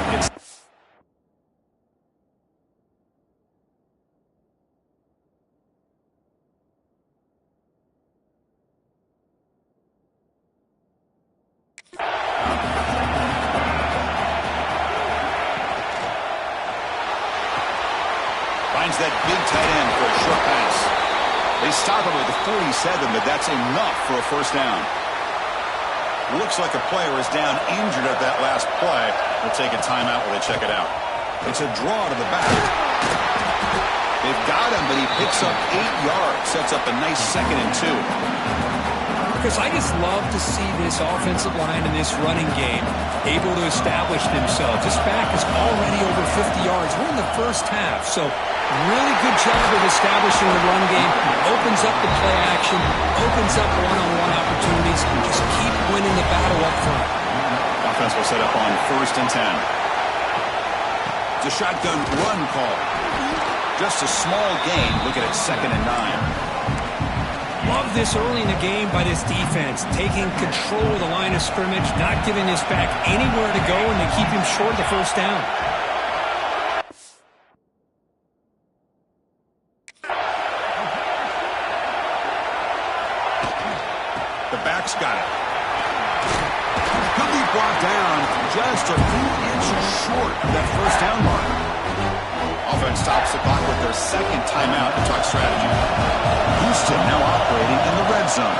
Finds that big tight end for a short pass. They stop him at the 47, but that's enough for a first down. Looks like a player is down injured at that last play. They'll take a timeout while they check it out. It's a draw to the back. They've got him, but he picks up 8 yards. Sets up a nice 2nd and 2. Because I just love to see this offensive line in this running game able to establish themselves. This back is already over 50 yards. We're in the first half, so really good job of establishing the run game. Opens up the play action, opens up one-on-one opportunities, and just keep winning the battle up front. Offense will set up on 1st and 10. It's a shotgun run call. Just a small gain. Look at it, 2nd and 9. Love this early in the game by this defense, taking control of the line of scrimmage, not giving this back anywhere to go, and they keep him short of the first down. The back's got it. He'll be brought down just a few inches short of that first down mark. Offense stops the clock with their 2nd timeout to talk strategy. Houston now operating in the red zone.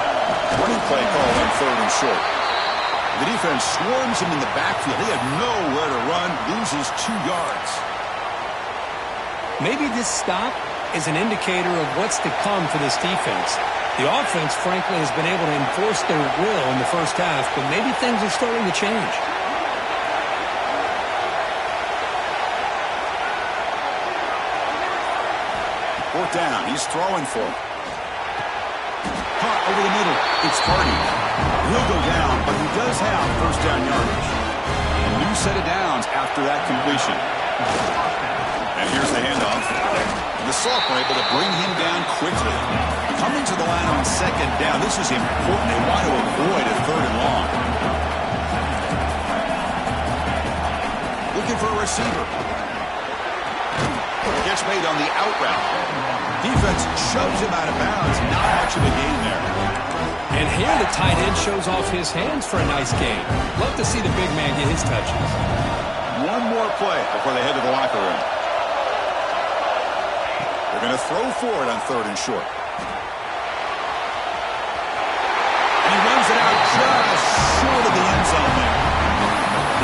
Running play call on 3rd and short. The defense swarms him in the backfield. He had nowhere to run, loses 2 yards. Maybe this stop is an indicator of what's to come for this defense. The offense, frankly, has been able to enforce their will in the first half, but maybe things are starting to change. Fourth down. He's throwing for it. Caught over the middle. It's Party. He'll go down, but he does have first down yardage. A new set of downs after that completion. And here's the handoff. The sophomore able to bring him down quickly. Coming to the line on second down. This is important. They want to avoid a third and long. Looking for a receiver. Catch made on the out route. Defense shoves him out of bounds. Not much of a gain there. And here the tight end shows off his hands for a nice gain. Love to see the big man get his touches. One more play before they head to the locker room. They're going to throw for it on third and short. And he runs it out just short of the end zone there.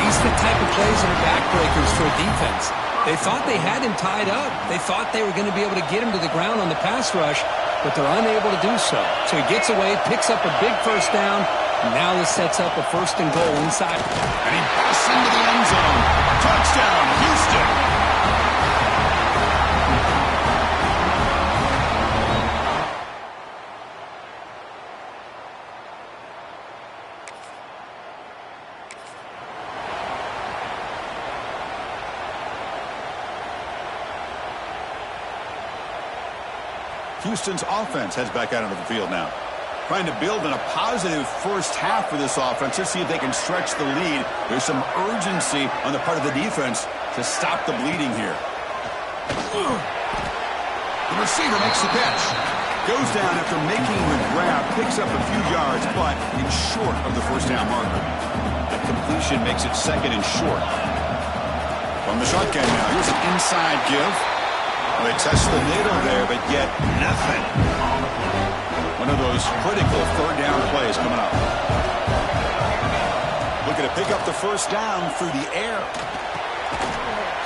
These are the type of plays that are backbreakers for a defense. They thought they had him tied up. They thought they were going to be able to get him to the ground on the pass rush, but they're unable to do so. So he gets away, picks up a big first down, and now this sets up a first and goal inside. And he busts into the end zone. Touchdown, Houston. Houston's offense heads back out onto the field now. Trying to build on a positive first half for this offense. Let's see if they can stretch the lead. There's some urgency on the part of the defense to stop the bleeding here. The receiver makes the catch. Goes down after making the grab. Picks up a few yards, but in short of the first down marker. The completion makes it second and short. From the shotgun now. Here's an inside give. Well, they test the middle there, but yet nothing. One of those critical third down plays coming up. Looking to pick up the first down through the air.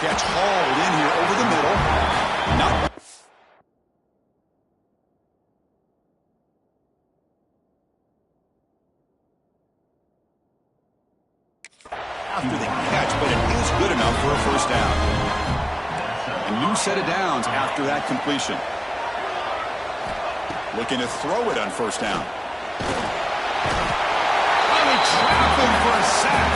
Catch hauled in here over the middle. Not after the catch, but it is good enough for a first down. A new set of downs after that completion. Looking to throw it on first down. Oh, he trapped him for a sack.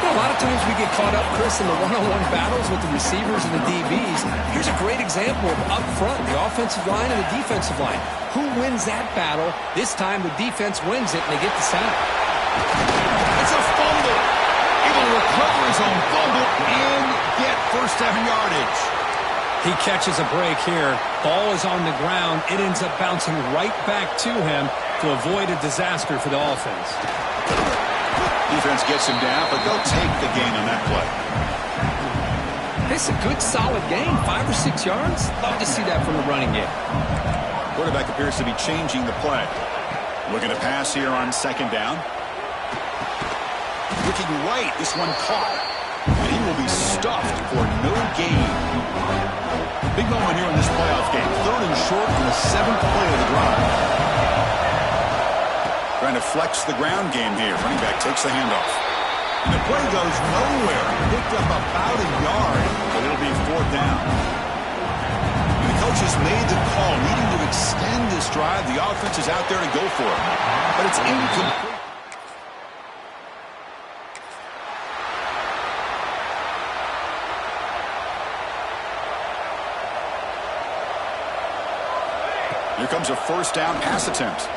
Well, a lot of times we get caught up, Chris, in the one-on-one battles with the receivers and the DBs. Here's a great example of up front, the offensive line and the defensive line. Who wins that battle? This time the defense wins it, and they get the sack. It's a fumble. Able to recover his own fumble and get first down yardage. He catches a break here. Ball is on the ground. It ends up bouncing right back to him to avoid a disaster for the offense. Defense gets him down, but they'll take the gain on that play. It's a good, solid gain. 5 or 6 yards. Love to see that from the running game. Quarterback appears to be changing the play. Looking to pass here on second down. Looking right. This one caught. And he will be stuffed for no gain. Big moment here in this playoff game. Third and short in the 7th play of the drive. Trying to flex the ground game here. Running back takes the handoff. And the play goes nowhere. Picked up about a yard, but it'll be fourth down. And the coach has made the call, needing to extend this drive. The offense is out there to go for it. But it's incomplete. Here comes a first down pass attempt.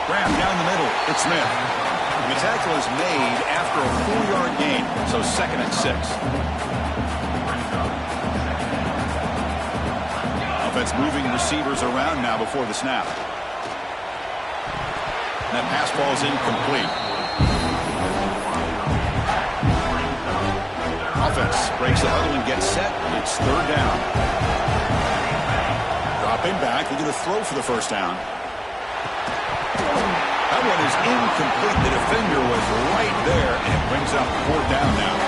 Graham down the middle. It's Smith. And the tackle is made after a 4-yard gain. So second and 6. Offense moving receivers around now before the snap. And that pass ball is incomplete. Offense breaks the huddle and gets set. It's third down. Dropping back, they're going to throw for the first down. That one is incomplete. The defender was right there, and it brings up fourth down now.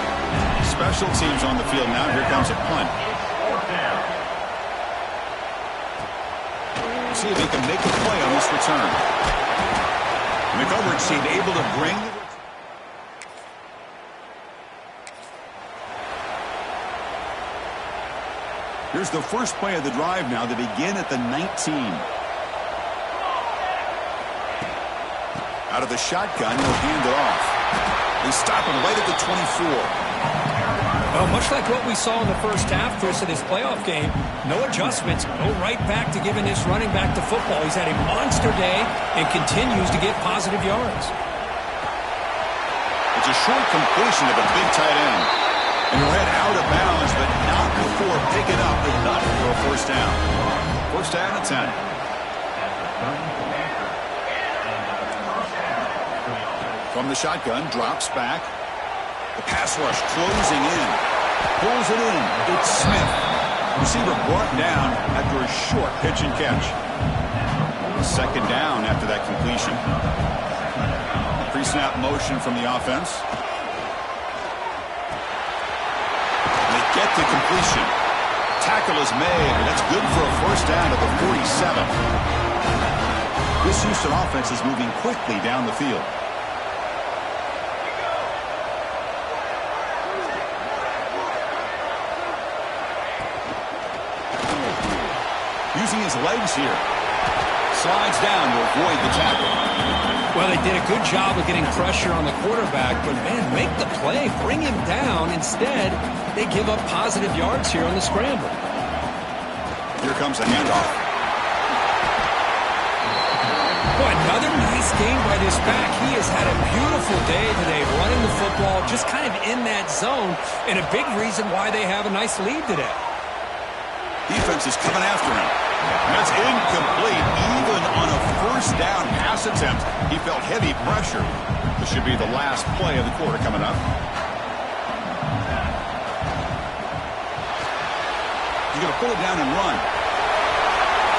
Special teams on the field now. Here comes a punt. See if he can make a play on this return. And the coverage team able to bring the... Here's the first play of the drive now. They begin at the 19. Out of the shotgun, he'll hand it off. They stop him right at the 24. Well, much like what we saw in the first half, Chris, of this playoff game, no adjustments, go right back to giving this running back the football. He's had a monster day and continues to get positive yards. It's a short completion of a big tight end. And he'll head out of bounds, but not before picking up enough for a first down. First down and 10. From the shotgun, drops back. The pass rush closing in. Pulls it in. It's Smith. Receiver brought down after a short pitch and catch. Second down after that completion. Pre-snap motion from the offense. They get to completion. Tackle is made, and that's good for a first down at the 47. This Houston offense is moving quickly down the field. Using his legs here. Slides down to avoid the tackle. Well, they did a good job of getting pressure on the quarterback, but, man, make the play. Bring him down. Instead, they give up positive yards here on the scramble. Here comes a handoff. Boy, another nice game by this back. He has had a beautiful day today running the football, just kind of in that zone, and a big reason why they have a nice lead today. Defense is coming after him. And that's incomplete. Even on a first down pass attempt, he felt heavy pressure. This should be the last play of the quarter coming up. He's going to pull it down and run.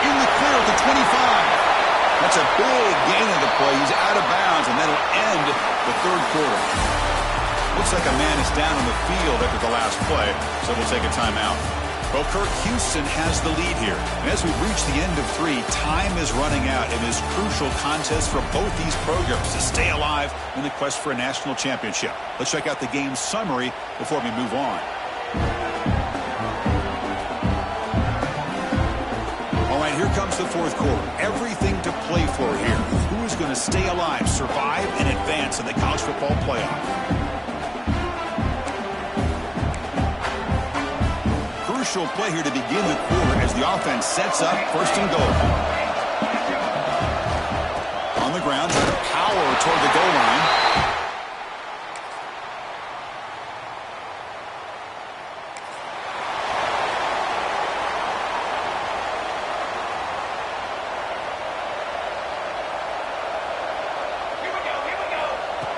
In the clear at the 25. That's a big gain of the play. He's out of bounds, and that'll end the third quarter. Looks like a man is down on the field after the last play, so we'll take a timeout. Well, Kirk, Houston has the lead here. And as we reach the end of 3, time is running out in this crucial contest for both these programs to stay alive in the quest for a national championship. Let's check out the game summary before we move on. All right, here comes the fourth quarter. Everything to play for here. Who is going to stay alive, survive, and advance in the college football playoff? Crucial play here to begin the quarter as the offense sets up first and goal. On the ground, trying to power toward the goal line.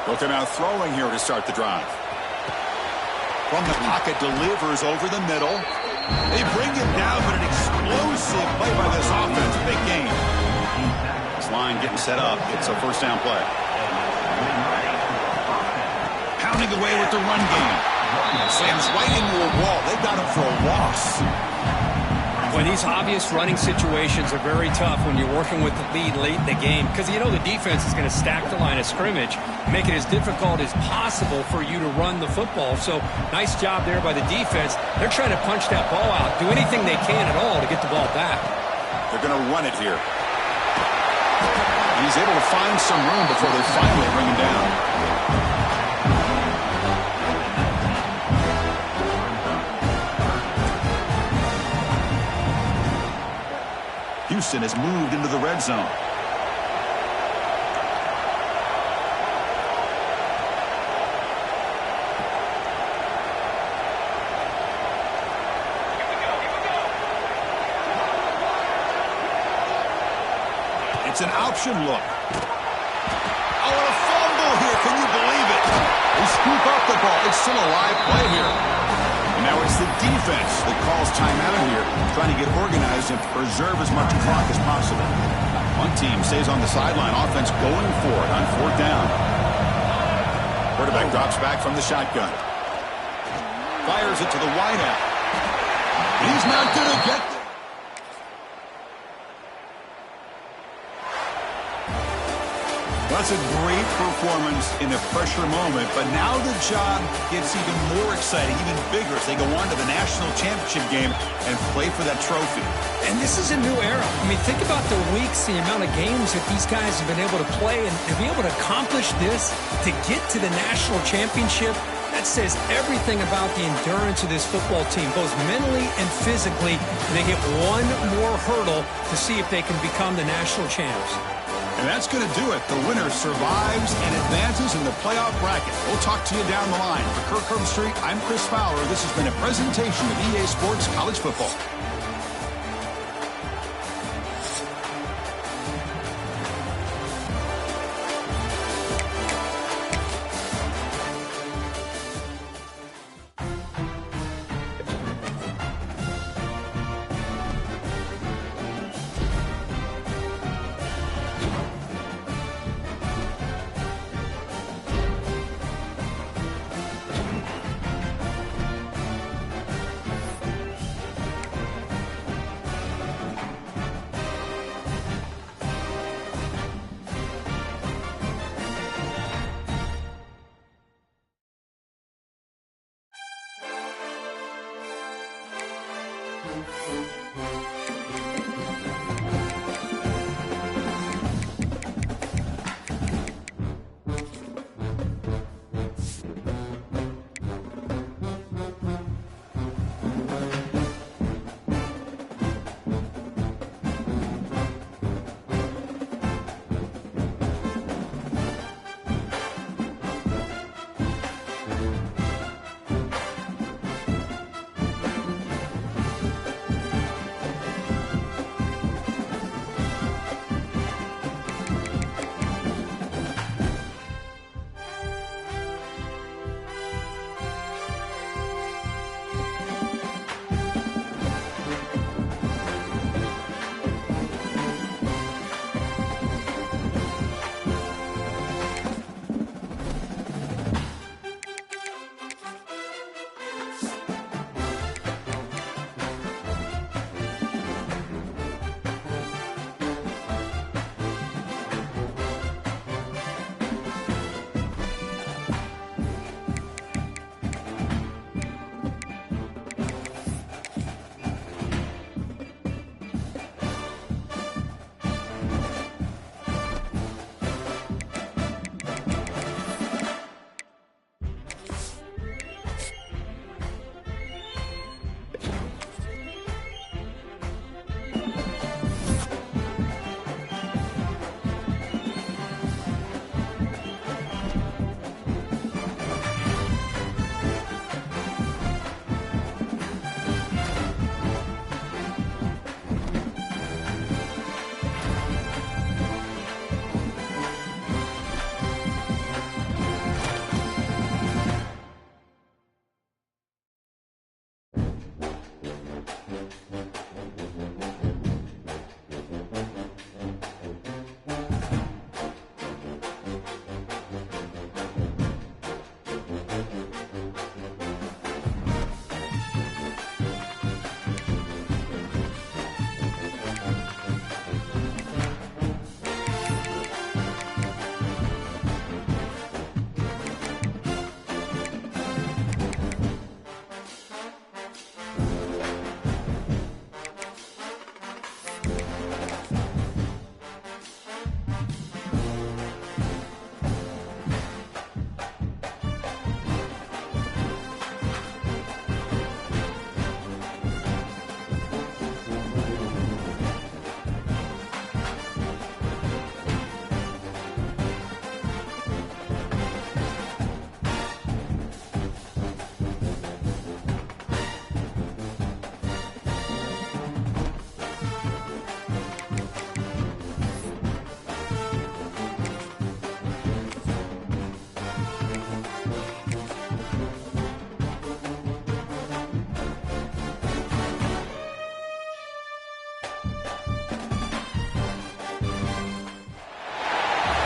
Looking out throwing here to start the drive. From the pocket, delivers over the middle. They bring him down, but an explosive play by this offense. Big game. This line getting set up. It's a first down play. Pounding away with the run game. Slams right into a wall. They got him for a loss. Well, these obvious running situations are very tough when you're working with the lead late in the game because you know the defense is going to stack the line of scrimmage, make it as difficult as possible for you to run the football. So nice job there by the defense. They're trying to punch that ball out, do anything they can at all to get the ball back. They're going to run it here. He's able to find some room before they finally bring him down. Houston has moved into the red zone. It's an option look. Oh, and a fumble here. Can you believe it? They scoop up the ball. It's still a live play here. And now it's the defense that calls timeout here, trying to get organized and preserve as much clock as possible. One team stays on the sideline, offense going for it on fourth down. Quarterback drops back from the shotgun. Fires it to the wideout. He's not going to get there. That's a great performance in a pressure moment, but now the job gets even more exciting, even bigger as they go on to the national championship game and play for that trophy. And this is a new era. I mean, think about the weeks, the amount of games that these guys have been able to play, and to be able to accomplish this, to get to the national championship, that says everything about the endurance of this football team, both mentally and physically. They hit one more hurdle to see if they can become the national champs. And that's going to do it. The winner survives and advances in the playoff bracket. We'll talk to you down the line. For Kirk Herbstreit, I'm Chris Fowler. This has been a presentation of EA Sports College Football.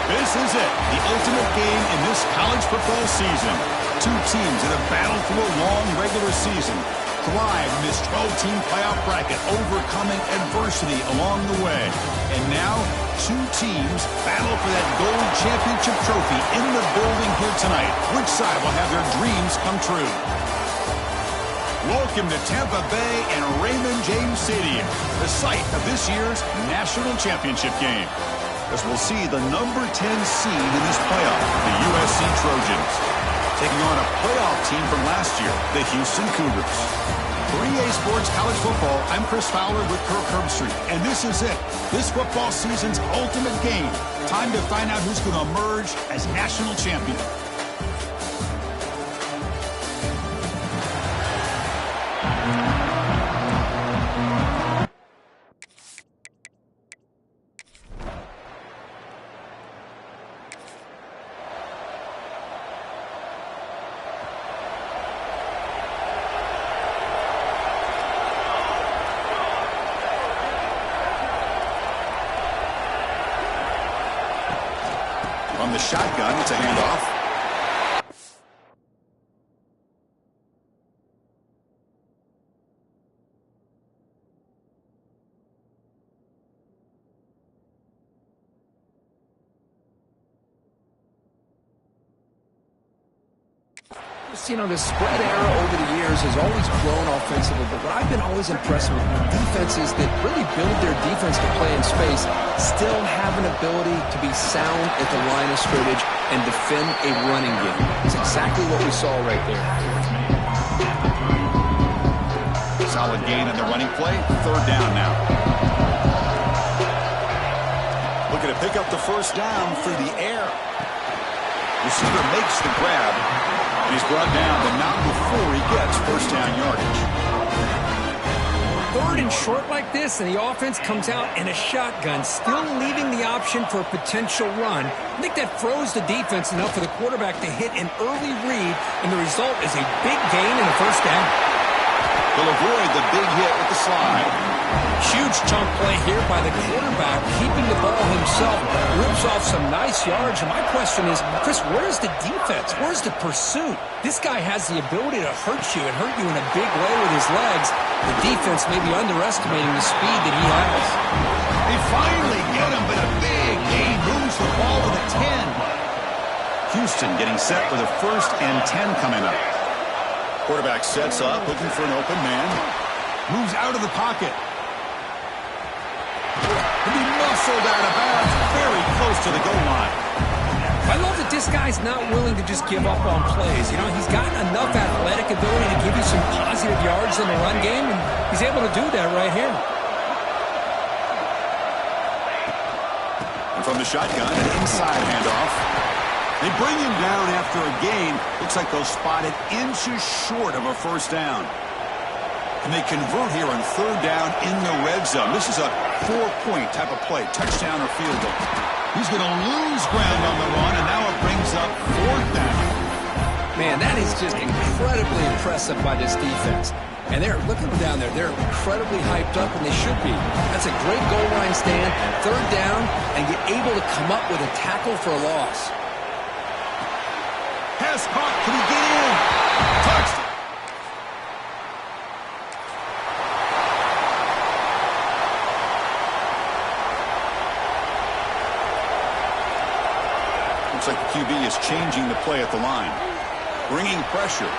This is it, the ultimate game in this college football season. two teams that have battled through a long regular season, thrive in this 12-team playoff bracket, overcoming adversity along the way. And now, two teams battle for that gold championship trophy in the building here tonight. Which side will have their dreams come true? Welcome to Tampa Bay and Raymond James Stadium, the site of this year's national championship game, as we'll see the number 10 seed in this playoff, the USC Trojans, taking on a playoff team from last year, the Houston Cougars. For EA Sports College Football, I'm Chris Fowler with Kirk Herbstreit, and this is it, this football season's ultimate game. Time to find out who's going to emerge as national champion. From the shotgun, it's a handoff. You know, the spread era over the years has always grown offensively, but what I've been always impressed with defenses that really build their defense to play in space still have an ability to be sound at the line of scrimmage and defend a running game. It's exactly what we saw right there. Solid gain in the running play. Third down now. Looking to pick up the first down through the air. Receiver makes the grab. And he's brought down, but not before he gets first down yardage. Third and short like this, and the offense comes out in a shotgun, still leaving the option for a potential run. I think that froze the defense enough for the quarterback to hit an early read, and the result is a big gain and a first down. He'll avoid the big hit with the slide. Huge chunk play here by the quarterback, keeping the ball himself, rips off some nice yards. And my question is, Chris, where's the defense? Where's the pursuit? This guy has the ability to hurt you and hurt you in a big way with his legs. The defense may be underestimating the speed that he has. They finally get him, but a big gain moves the ball to the 10. Houston getting set for the first and 10 coming up. Quarterback sets up, looking for an open man. Moves out of the pocket. And he muscled out of bounds, very close to the goal line. I love that this guy's not willing to just give up on plays. You know, he's got enough athletic ability to give you some positive yards in the run game, and he's able to do that right here. And from the shotgun, an inside handoff. They bring him down after a gain. Looks like they'll spot it inches short of a first down. And they convert here on third down in the red zone. This is a 4-point type of play, touchdown or field goal. He's going to lose ground on the run, and now it brings up fourth down. Man, that is just incredibly impressive by this defense. And they're looking down there. They're incredibly hyped up, and they should be. That's a great goal line stand, third down, and get able to come up with a tackle for a loss. Pass caught. Can he get in? Touchdown. Looks like the QB is changing the play at the line. Bringing pressure.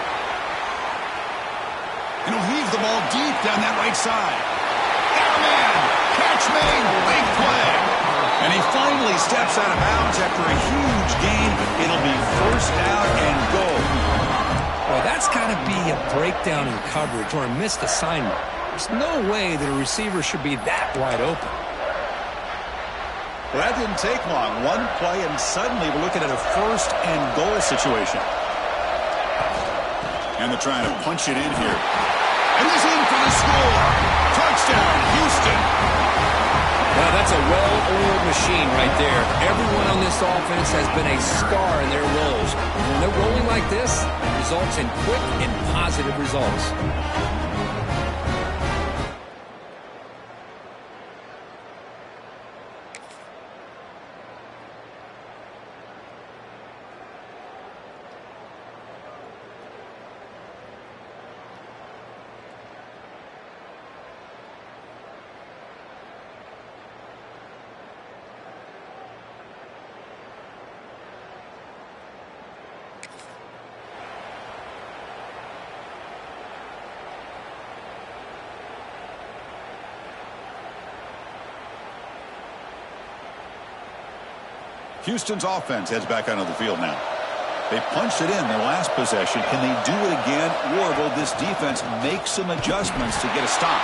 And he'll heave the ball deep down that right side. Got a man. Catch made. Big play. And he finally steps out of bounds after a huge gain. It'll be first down and goal. Well, that's got to be a breakdown in coverage or a missed assignment. There's no way that a receiver should be that wide open. Well, that didn't take long. One play, and suddenly we're looking at a first and goal situation. And they're trying to punch it in here. And he's in for the score. Touchdown, Houston. Well, that's a well-oiled machine right there. Everyone on this offense has been a star in their roles. When they're rolling like this, it results in quick and positive results. Houston's offense heads back onto the field now. They punched it in their last possession. Can they do it again, or will this defense make some adjustments to get a stop?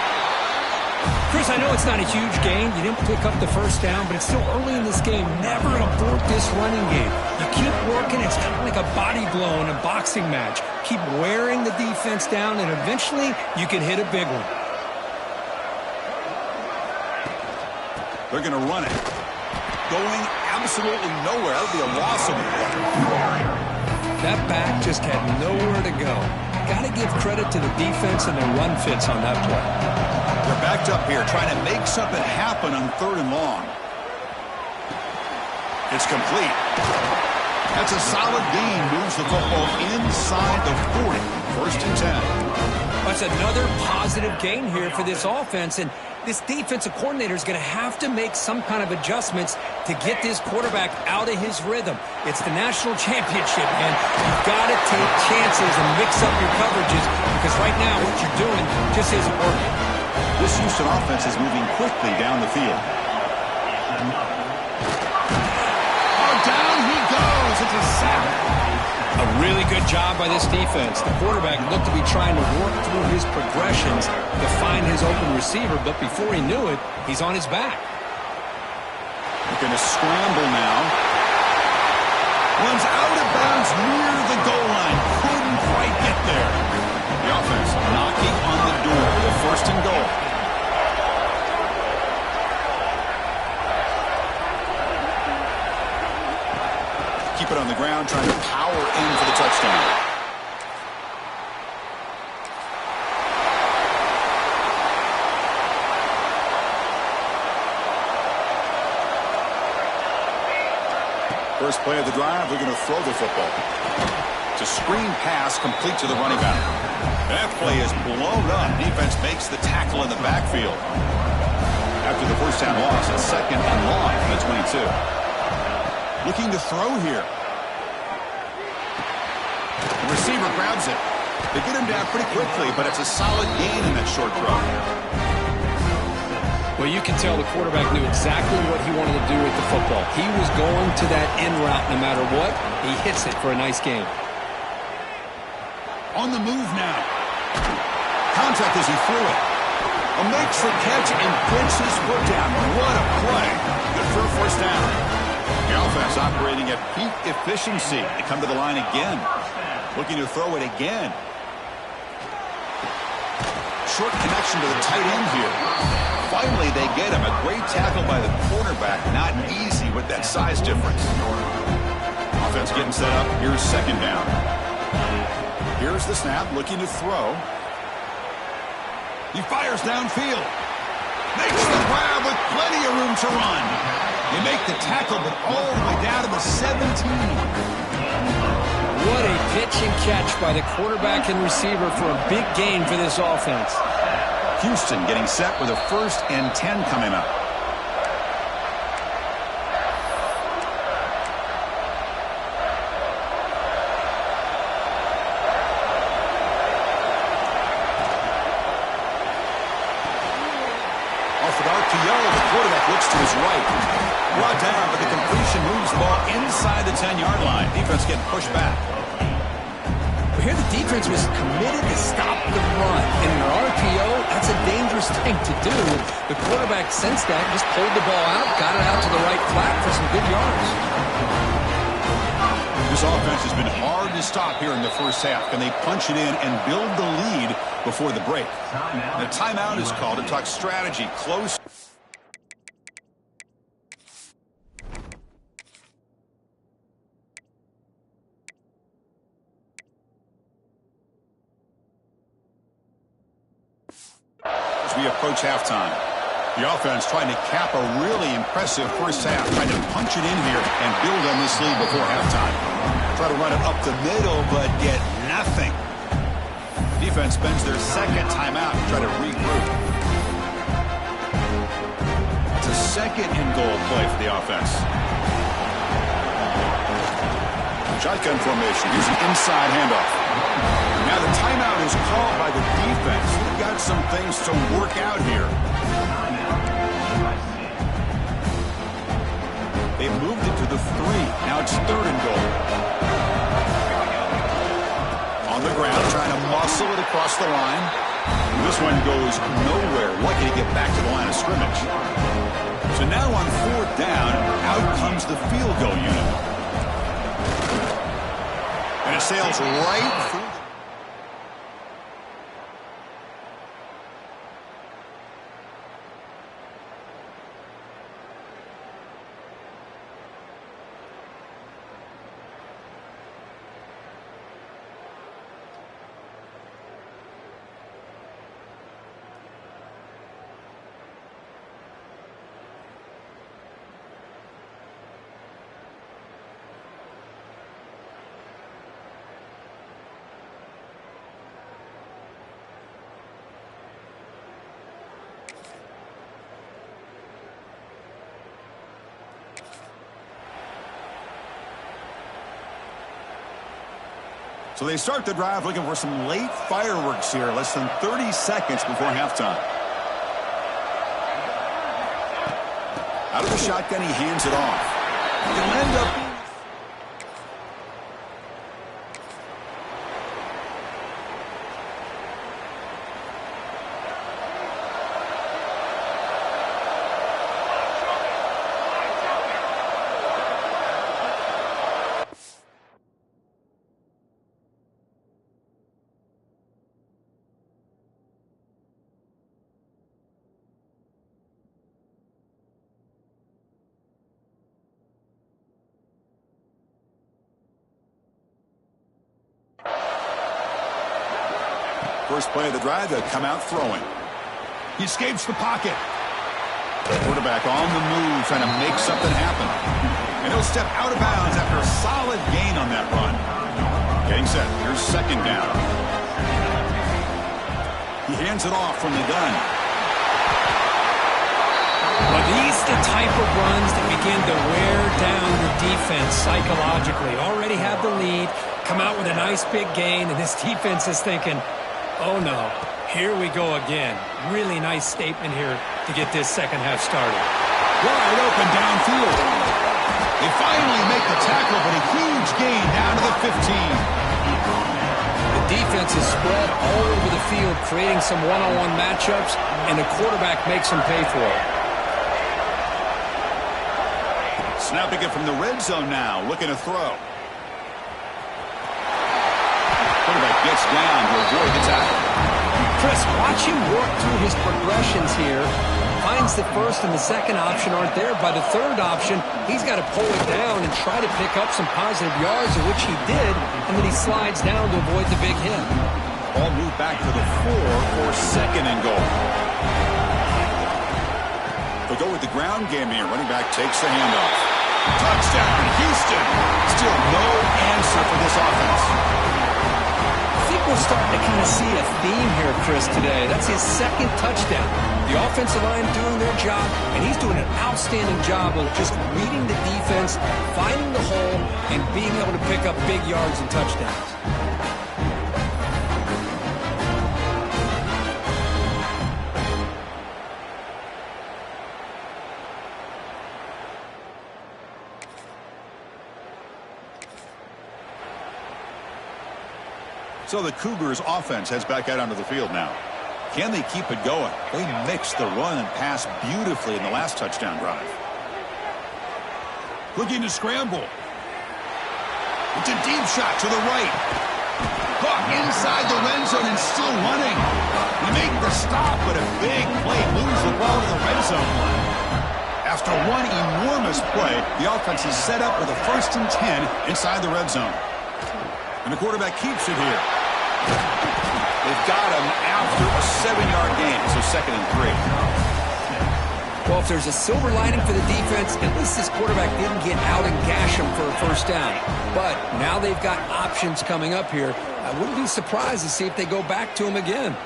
Chris, I know it's not a huge gain. You didn't pick up the first down, but it's still early in this game. Never abort this running game. You keep working. It's kind of like a body blow in a boxing match. Keep wearing the defense down, and eventually you can hit a big one. They're going to run it. Going absolutely nowhere. That would be a loss of a play. That back just had nowhere to go. Got to give credit to the defense and their run fits on that play. They're backed up here trying to make something happen on 3rd and long. It's complete. That's a solid gain. Moves the football inside the 40. 1st and 10. That's another positive gain here for this offense, and this defensive coordinator is going to have to make some kind of adjustments to get this quarterback out of his rhythm. It's the national championship, and you've got to take chances and mix up your coverages, because right now what you're doing just isn't working. This Houston offense is moving quickly down the field. Oh, down he goes. It's a sack. A really good job by this defense. The quarterback looked to be trying to work through his progressions to find his open receiver, but before he knew it, he's on his back. They're going to scramble now. Runs out of bounds near the goal line. Couldn't quite get there. The offense knocking on the door with a 1st and goal. Keep it on the ground, trying to power in for the touchdown. First play of the drive, they're going to throw the football. It's a screen pass complete to the running back. That play is blown up. Defense makes the tackle in the backfield. After the first down loss, a 2nd and long from the 22. Looking to throw here. The receiver grabs it. They get him down pretty quickly, but it's a solid gain in that short throw. Well, you can tell the quarterback knew exactly what he wanted to do with the football. He was going to that end route no matter what. He hits it for a nice gain. On the move now. Contact as he threw it. Makes the catch and gets his foot down. What a play. Good for a 1st down. The offense operating at peak efficiency. They come to the line again. Looking to throw it again. Short connection to the tight end here. Finally, they get him. A great tackle by the quarterback. Not easy with that size difference. Offense getting set up. Here's 2nd down. Here's the snap. Looking to throw. He fires downfield. Makes the grab with plenty of room to run. They make the tackle, but all the way down to the 17. What a pitch and catch by the quarterback and receiver for a big gain for this offense. Houston getting set with a 1st and 10 coming up. Off an RPO, the quarterback looks to his right. Brought down, but the completion moves the ball inside the 10-yard line. Defense getting pushed back. Here the defense was committed to stop the run. And in an RPO, that's a dangerous thing to do. The quarterback sensed that, just pulled the ball out, got it out to the right flat for some good yards. This offense has been hard to stop here in the first half. Can they punch it in and build the lead before the break? The timeout is called to talk strategy. Close. As we approach halftime, the offense trying to cap a really impressive first half, trying to punch it in here and build on this lead before halftime. Try to run it up the middle, but get nothing. Defense spends their 2nd timeout to try to regroup. It's a 2nd and goal play for the offense. Shotgun formation. Here's an inside handoff. Now the timeout is called by the defense. They've got some things to work out here. They They've moved it to the 3. Now it's 3rd and goal. On the ground, trying to muscle it across the line. This one goes nowhere. Lucky to get back to the line of scrimmage. So now on 4th down, out comes the field goal unit. And it sails right through. So they start the drive looking for some late fireworks here, less than 30 seconds before halftime. Out of the shotgun, he hands it off. He'll end up... First play of the drive, they'll come out throwing. He escapes the pocket. The quarterback on the move, trying to make something happen. And he'll step out of bounds after a solid gain on that run. Getting set. Here's 2nd down. He hands it off from the gun. Well, these are the type of runs that begin to wear down the defense psychologically. Already have the lead, come out with a nice big gain, and this defense is thinking, oh no, here we go again. Really nice statement here to get this second half started. Wide open downfield. They finally make the tackle, but a huge gain down to the 15. The defense is spread all over the field, creating some one-on-one matchups, and the quarterback makes them pay for it. Snapping it from the red zone now, looking to throw. Quarterback gets down to avoid the tackle. Chris, watch him work through his progressions here. Finds the first and the second option aren't there. By the third option, he's got to pull it down and try to pick up some positive yards, of which he did, and then he slides down to avoid the big hit. Ball moved back to the 4 for 2nd and goal. They'll go with the ground game here. Running back takes the handoff. Touchdown, Houston. Still no answer for this offense. I think we're starting to kind of see a theme here, Chris, today. That's his 2nd touchdown. The offensive line doing their job, and he's doing an outstanding job of just reading the defense, finding the hole, and being able to pick up big yards and touchdowns. So the Cougars offense heads back out onto the field now. Can they keep it going? They mixed the run and pass beautifully in the last touchdown drive. Looking to scramble. It's a deep shot to the right. Caught inside the red zone and still running. They make the stop, but a big play moves the ball to the red zone. After one enormous play, the offense is set up with a 1st and 10 inside the red zone. And the quarterback keeps it here. They've got him after a 7-yard gain, so 2nd and 3. Well, if there's a silver lining for the defense, at least this quarterback didn't get out and gash him for a 1st down. But now they've got options coming up here. I wouldn't be surprised to see if they go back to him again.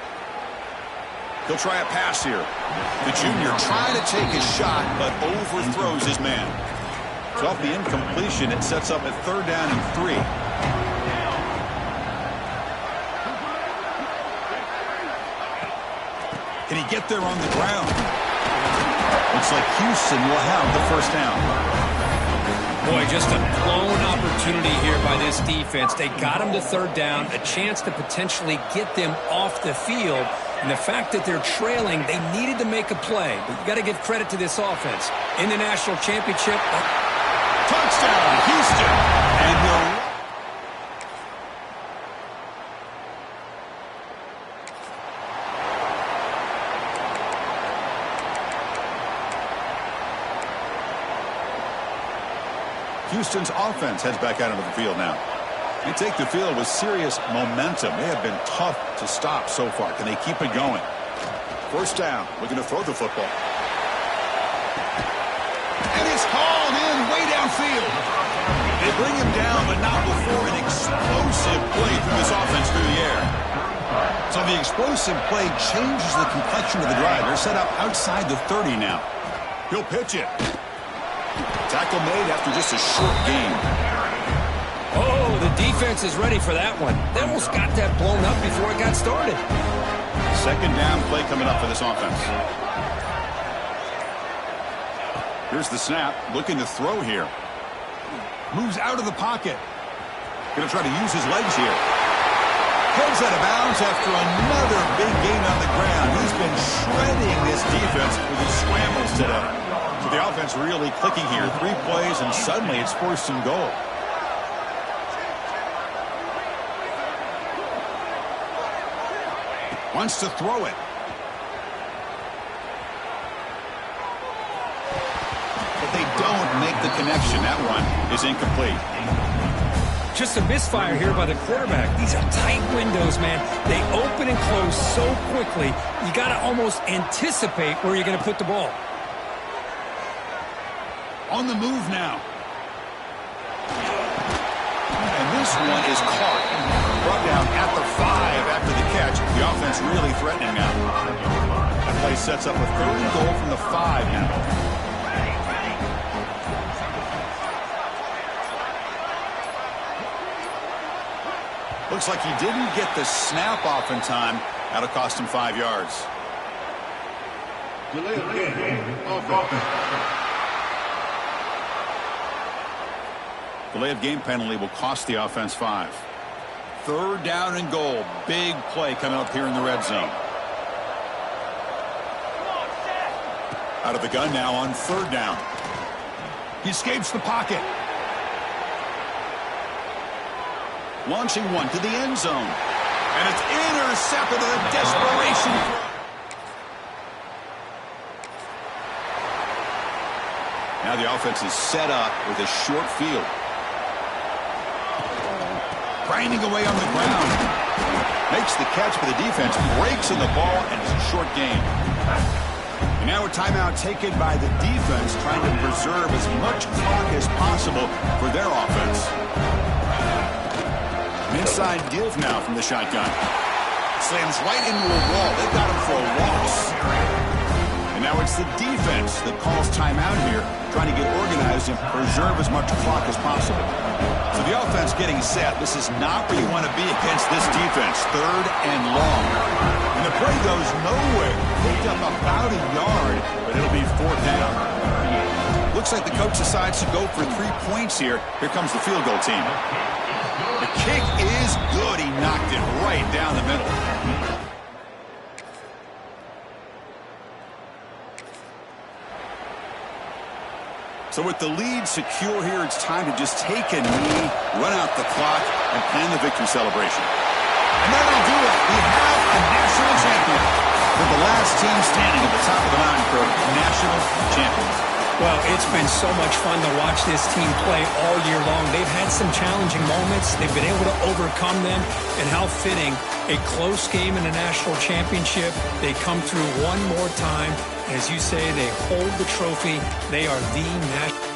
He'll try a pass here. The junior trying to take his shot, but overthrows his man. So off the incompletion, it sets up at 3rd down and 3. Can he get there on the ground? Looks like Houston will have the 1st down. Boy, just a blown opportunity here by this defense. They got him to third down, a chance to potentially get them off the field. And the fact that they're trailing, they needed to make a play. But you got to give credit to this offense. In the national championship. Touchdown, Houston. And they're... Houston's offense heads back out into the field now. They take the field with serious momentum. They have been tough to stop so far. Can they keep it going? First down, looking to throw the football. And it's hauled in way downfield. They bring him down, but not before an explosive play through this offense through the air. So the explosive play changes the complexion of the drive. They're set up outside the 30 now. He'll pitch it. Tackle made after just a short gain. Oh, the defense is ready for that one. They almost got that blown up before it got started. Second down play coming up for this offense. Here's the snap. Looking to throw here. Moves out of the pocket. Going to try to use his legs here. Heads out of bounds after another big gain on the ground. He's been shredding this defense with his scrambles today. So the offense really clicking here. 3 plays, and suddenly it's 1st and goal. Wants to throw it. But they don't make the connection. That one is incomplete. Just a misfire here by the quarterback. These are tight windows, man. They open and close so quickly, you got to almost anticipate where you're going to put the ball. On the move now. And this one is caught. Brought down at the 5 after the catch. The offense really threatening now. That play sets up a 3rd and goal from the 5 now. Looks like he didn't get the snap off in time. That'll cost him 5 yards. Delay of game. Offense. Delay of game penalty will cost the offense 5. 3rd down and goal. Big play coming up here in the red zone. Out of the gun now on 3rd down. He escapes the pocket. Launching one to the end zone. And it's intercepted with a desperation throw. Now the offense is set up with a short field. Grinding away on the ground. Makes the catch, but the defense breaks in the ball, and it's a short gain. And now a timeout taken by the defense, trying to preserve as much clock as possible for their offense. An inside give now from the shotgun. Slams right into a wall. They've got him for a loss. And now it's the defense that calls timeout here, trying to get organized and preserve as much clock as possible. So the offense getting set. This is not where you want to be against this defense. 3rd and long. And the play goes nowhere. Picked up about a yard, but it'll be 4th down. Looks like the coach decides to go for 3 points here. Here comes the field goal team. The kick is good. He knocked it right down the middle. So with the lead secure here, it's time to just take a knee, run out the clock, and plan the victory celebration. And that'll do it. We have a national champion. We're the last team standing at the top of the mountain for national champions. Well, it's been so much fun to watch this team play all year long. They've had some challenging moments. They've been able to overcome them. And how fitting, a close game in a national championship. They come through one more time. As you say, they hold the trophy. They are the national.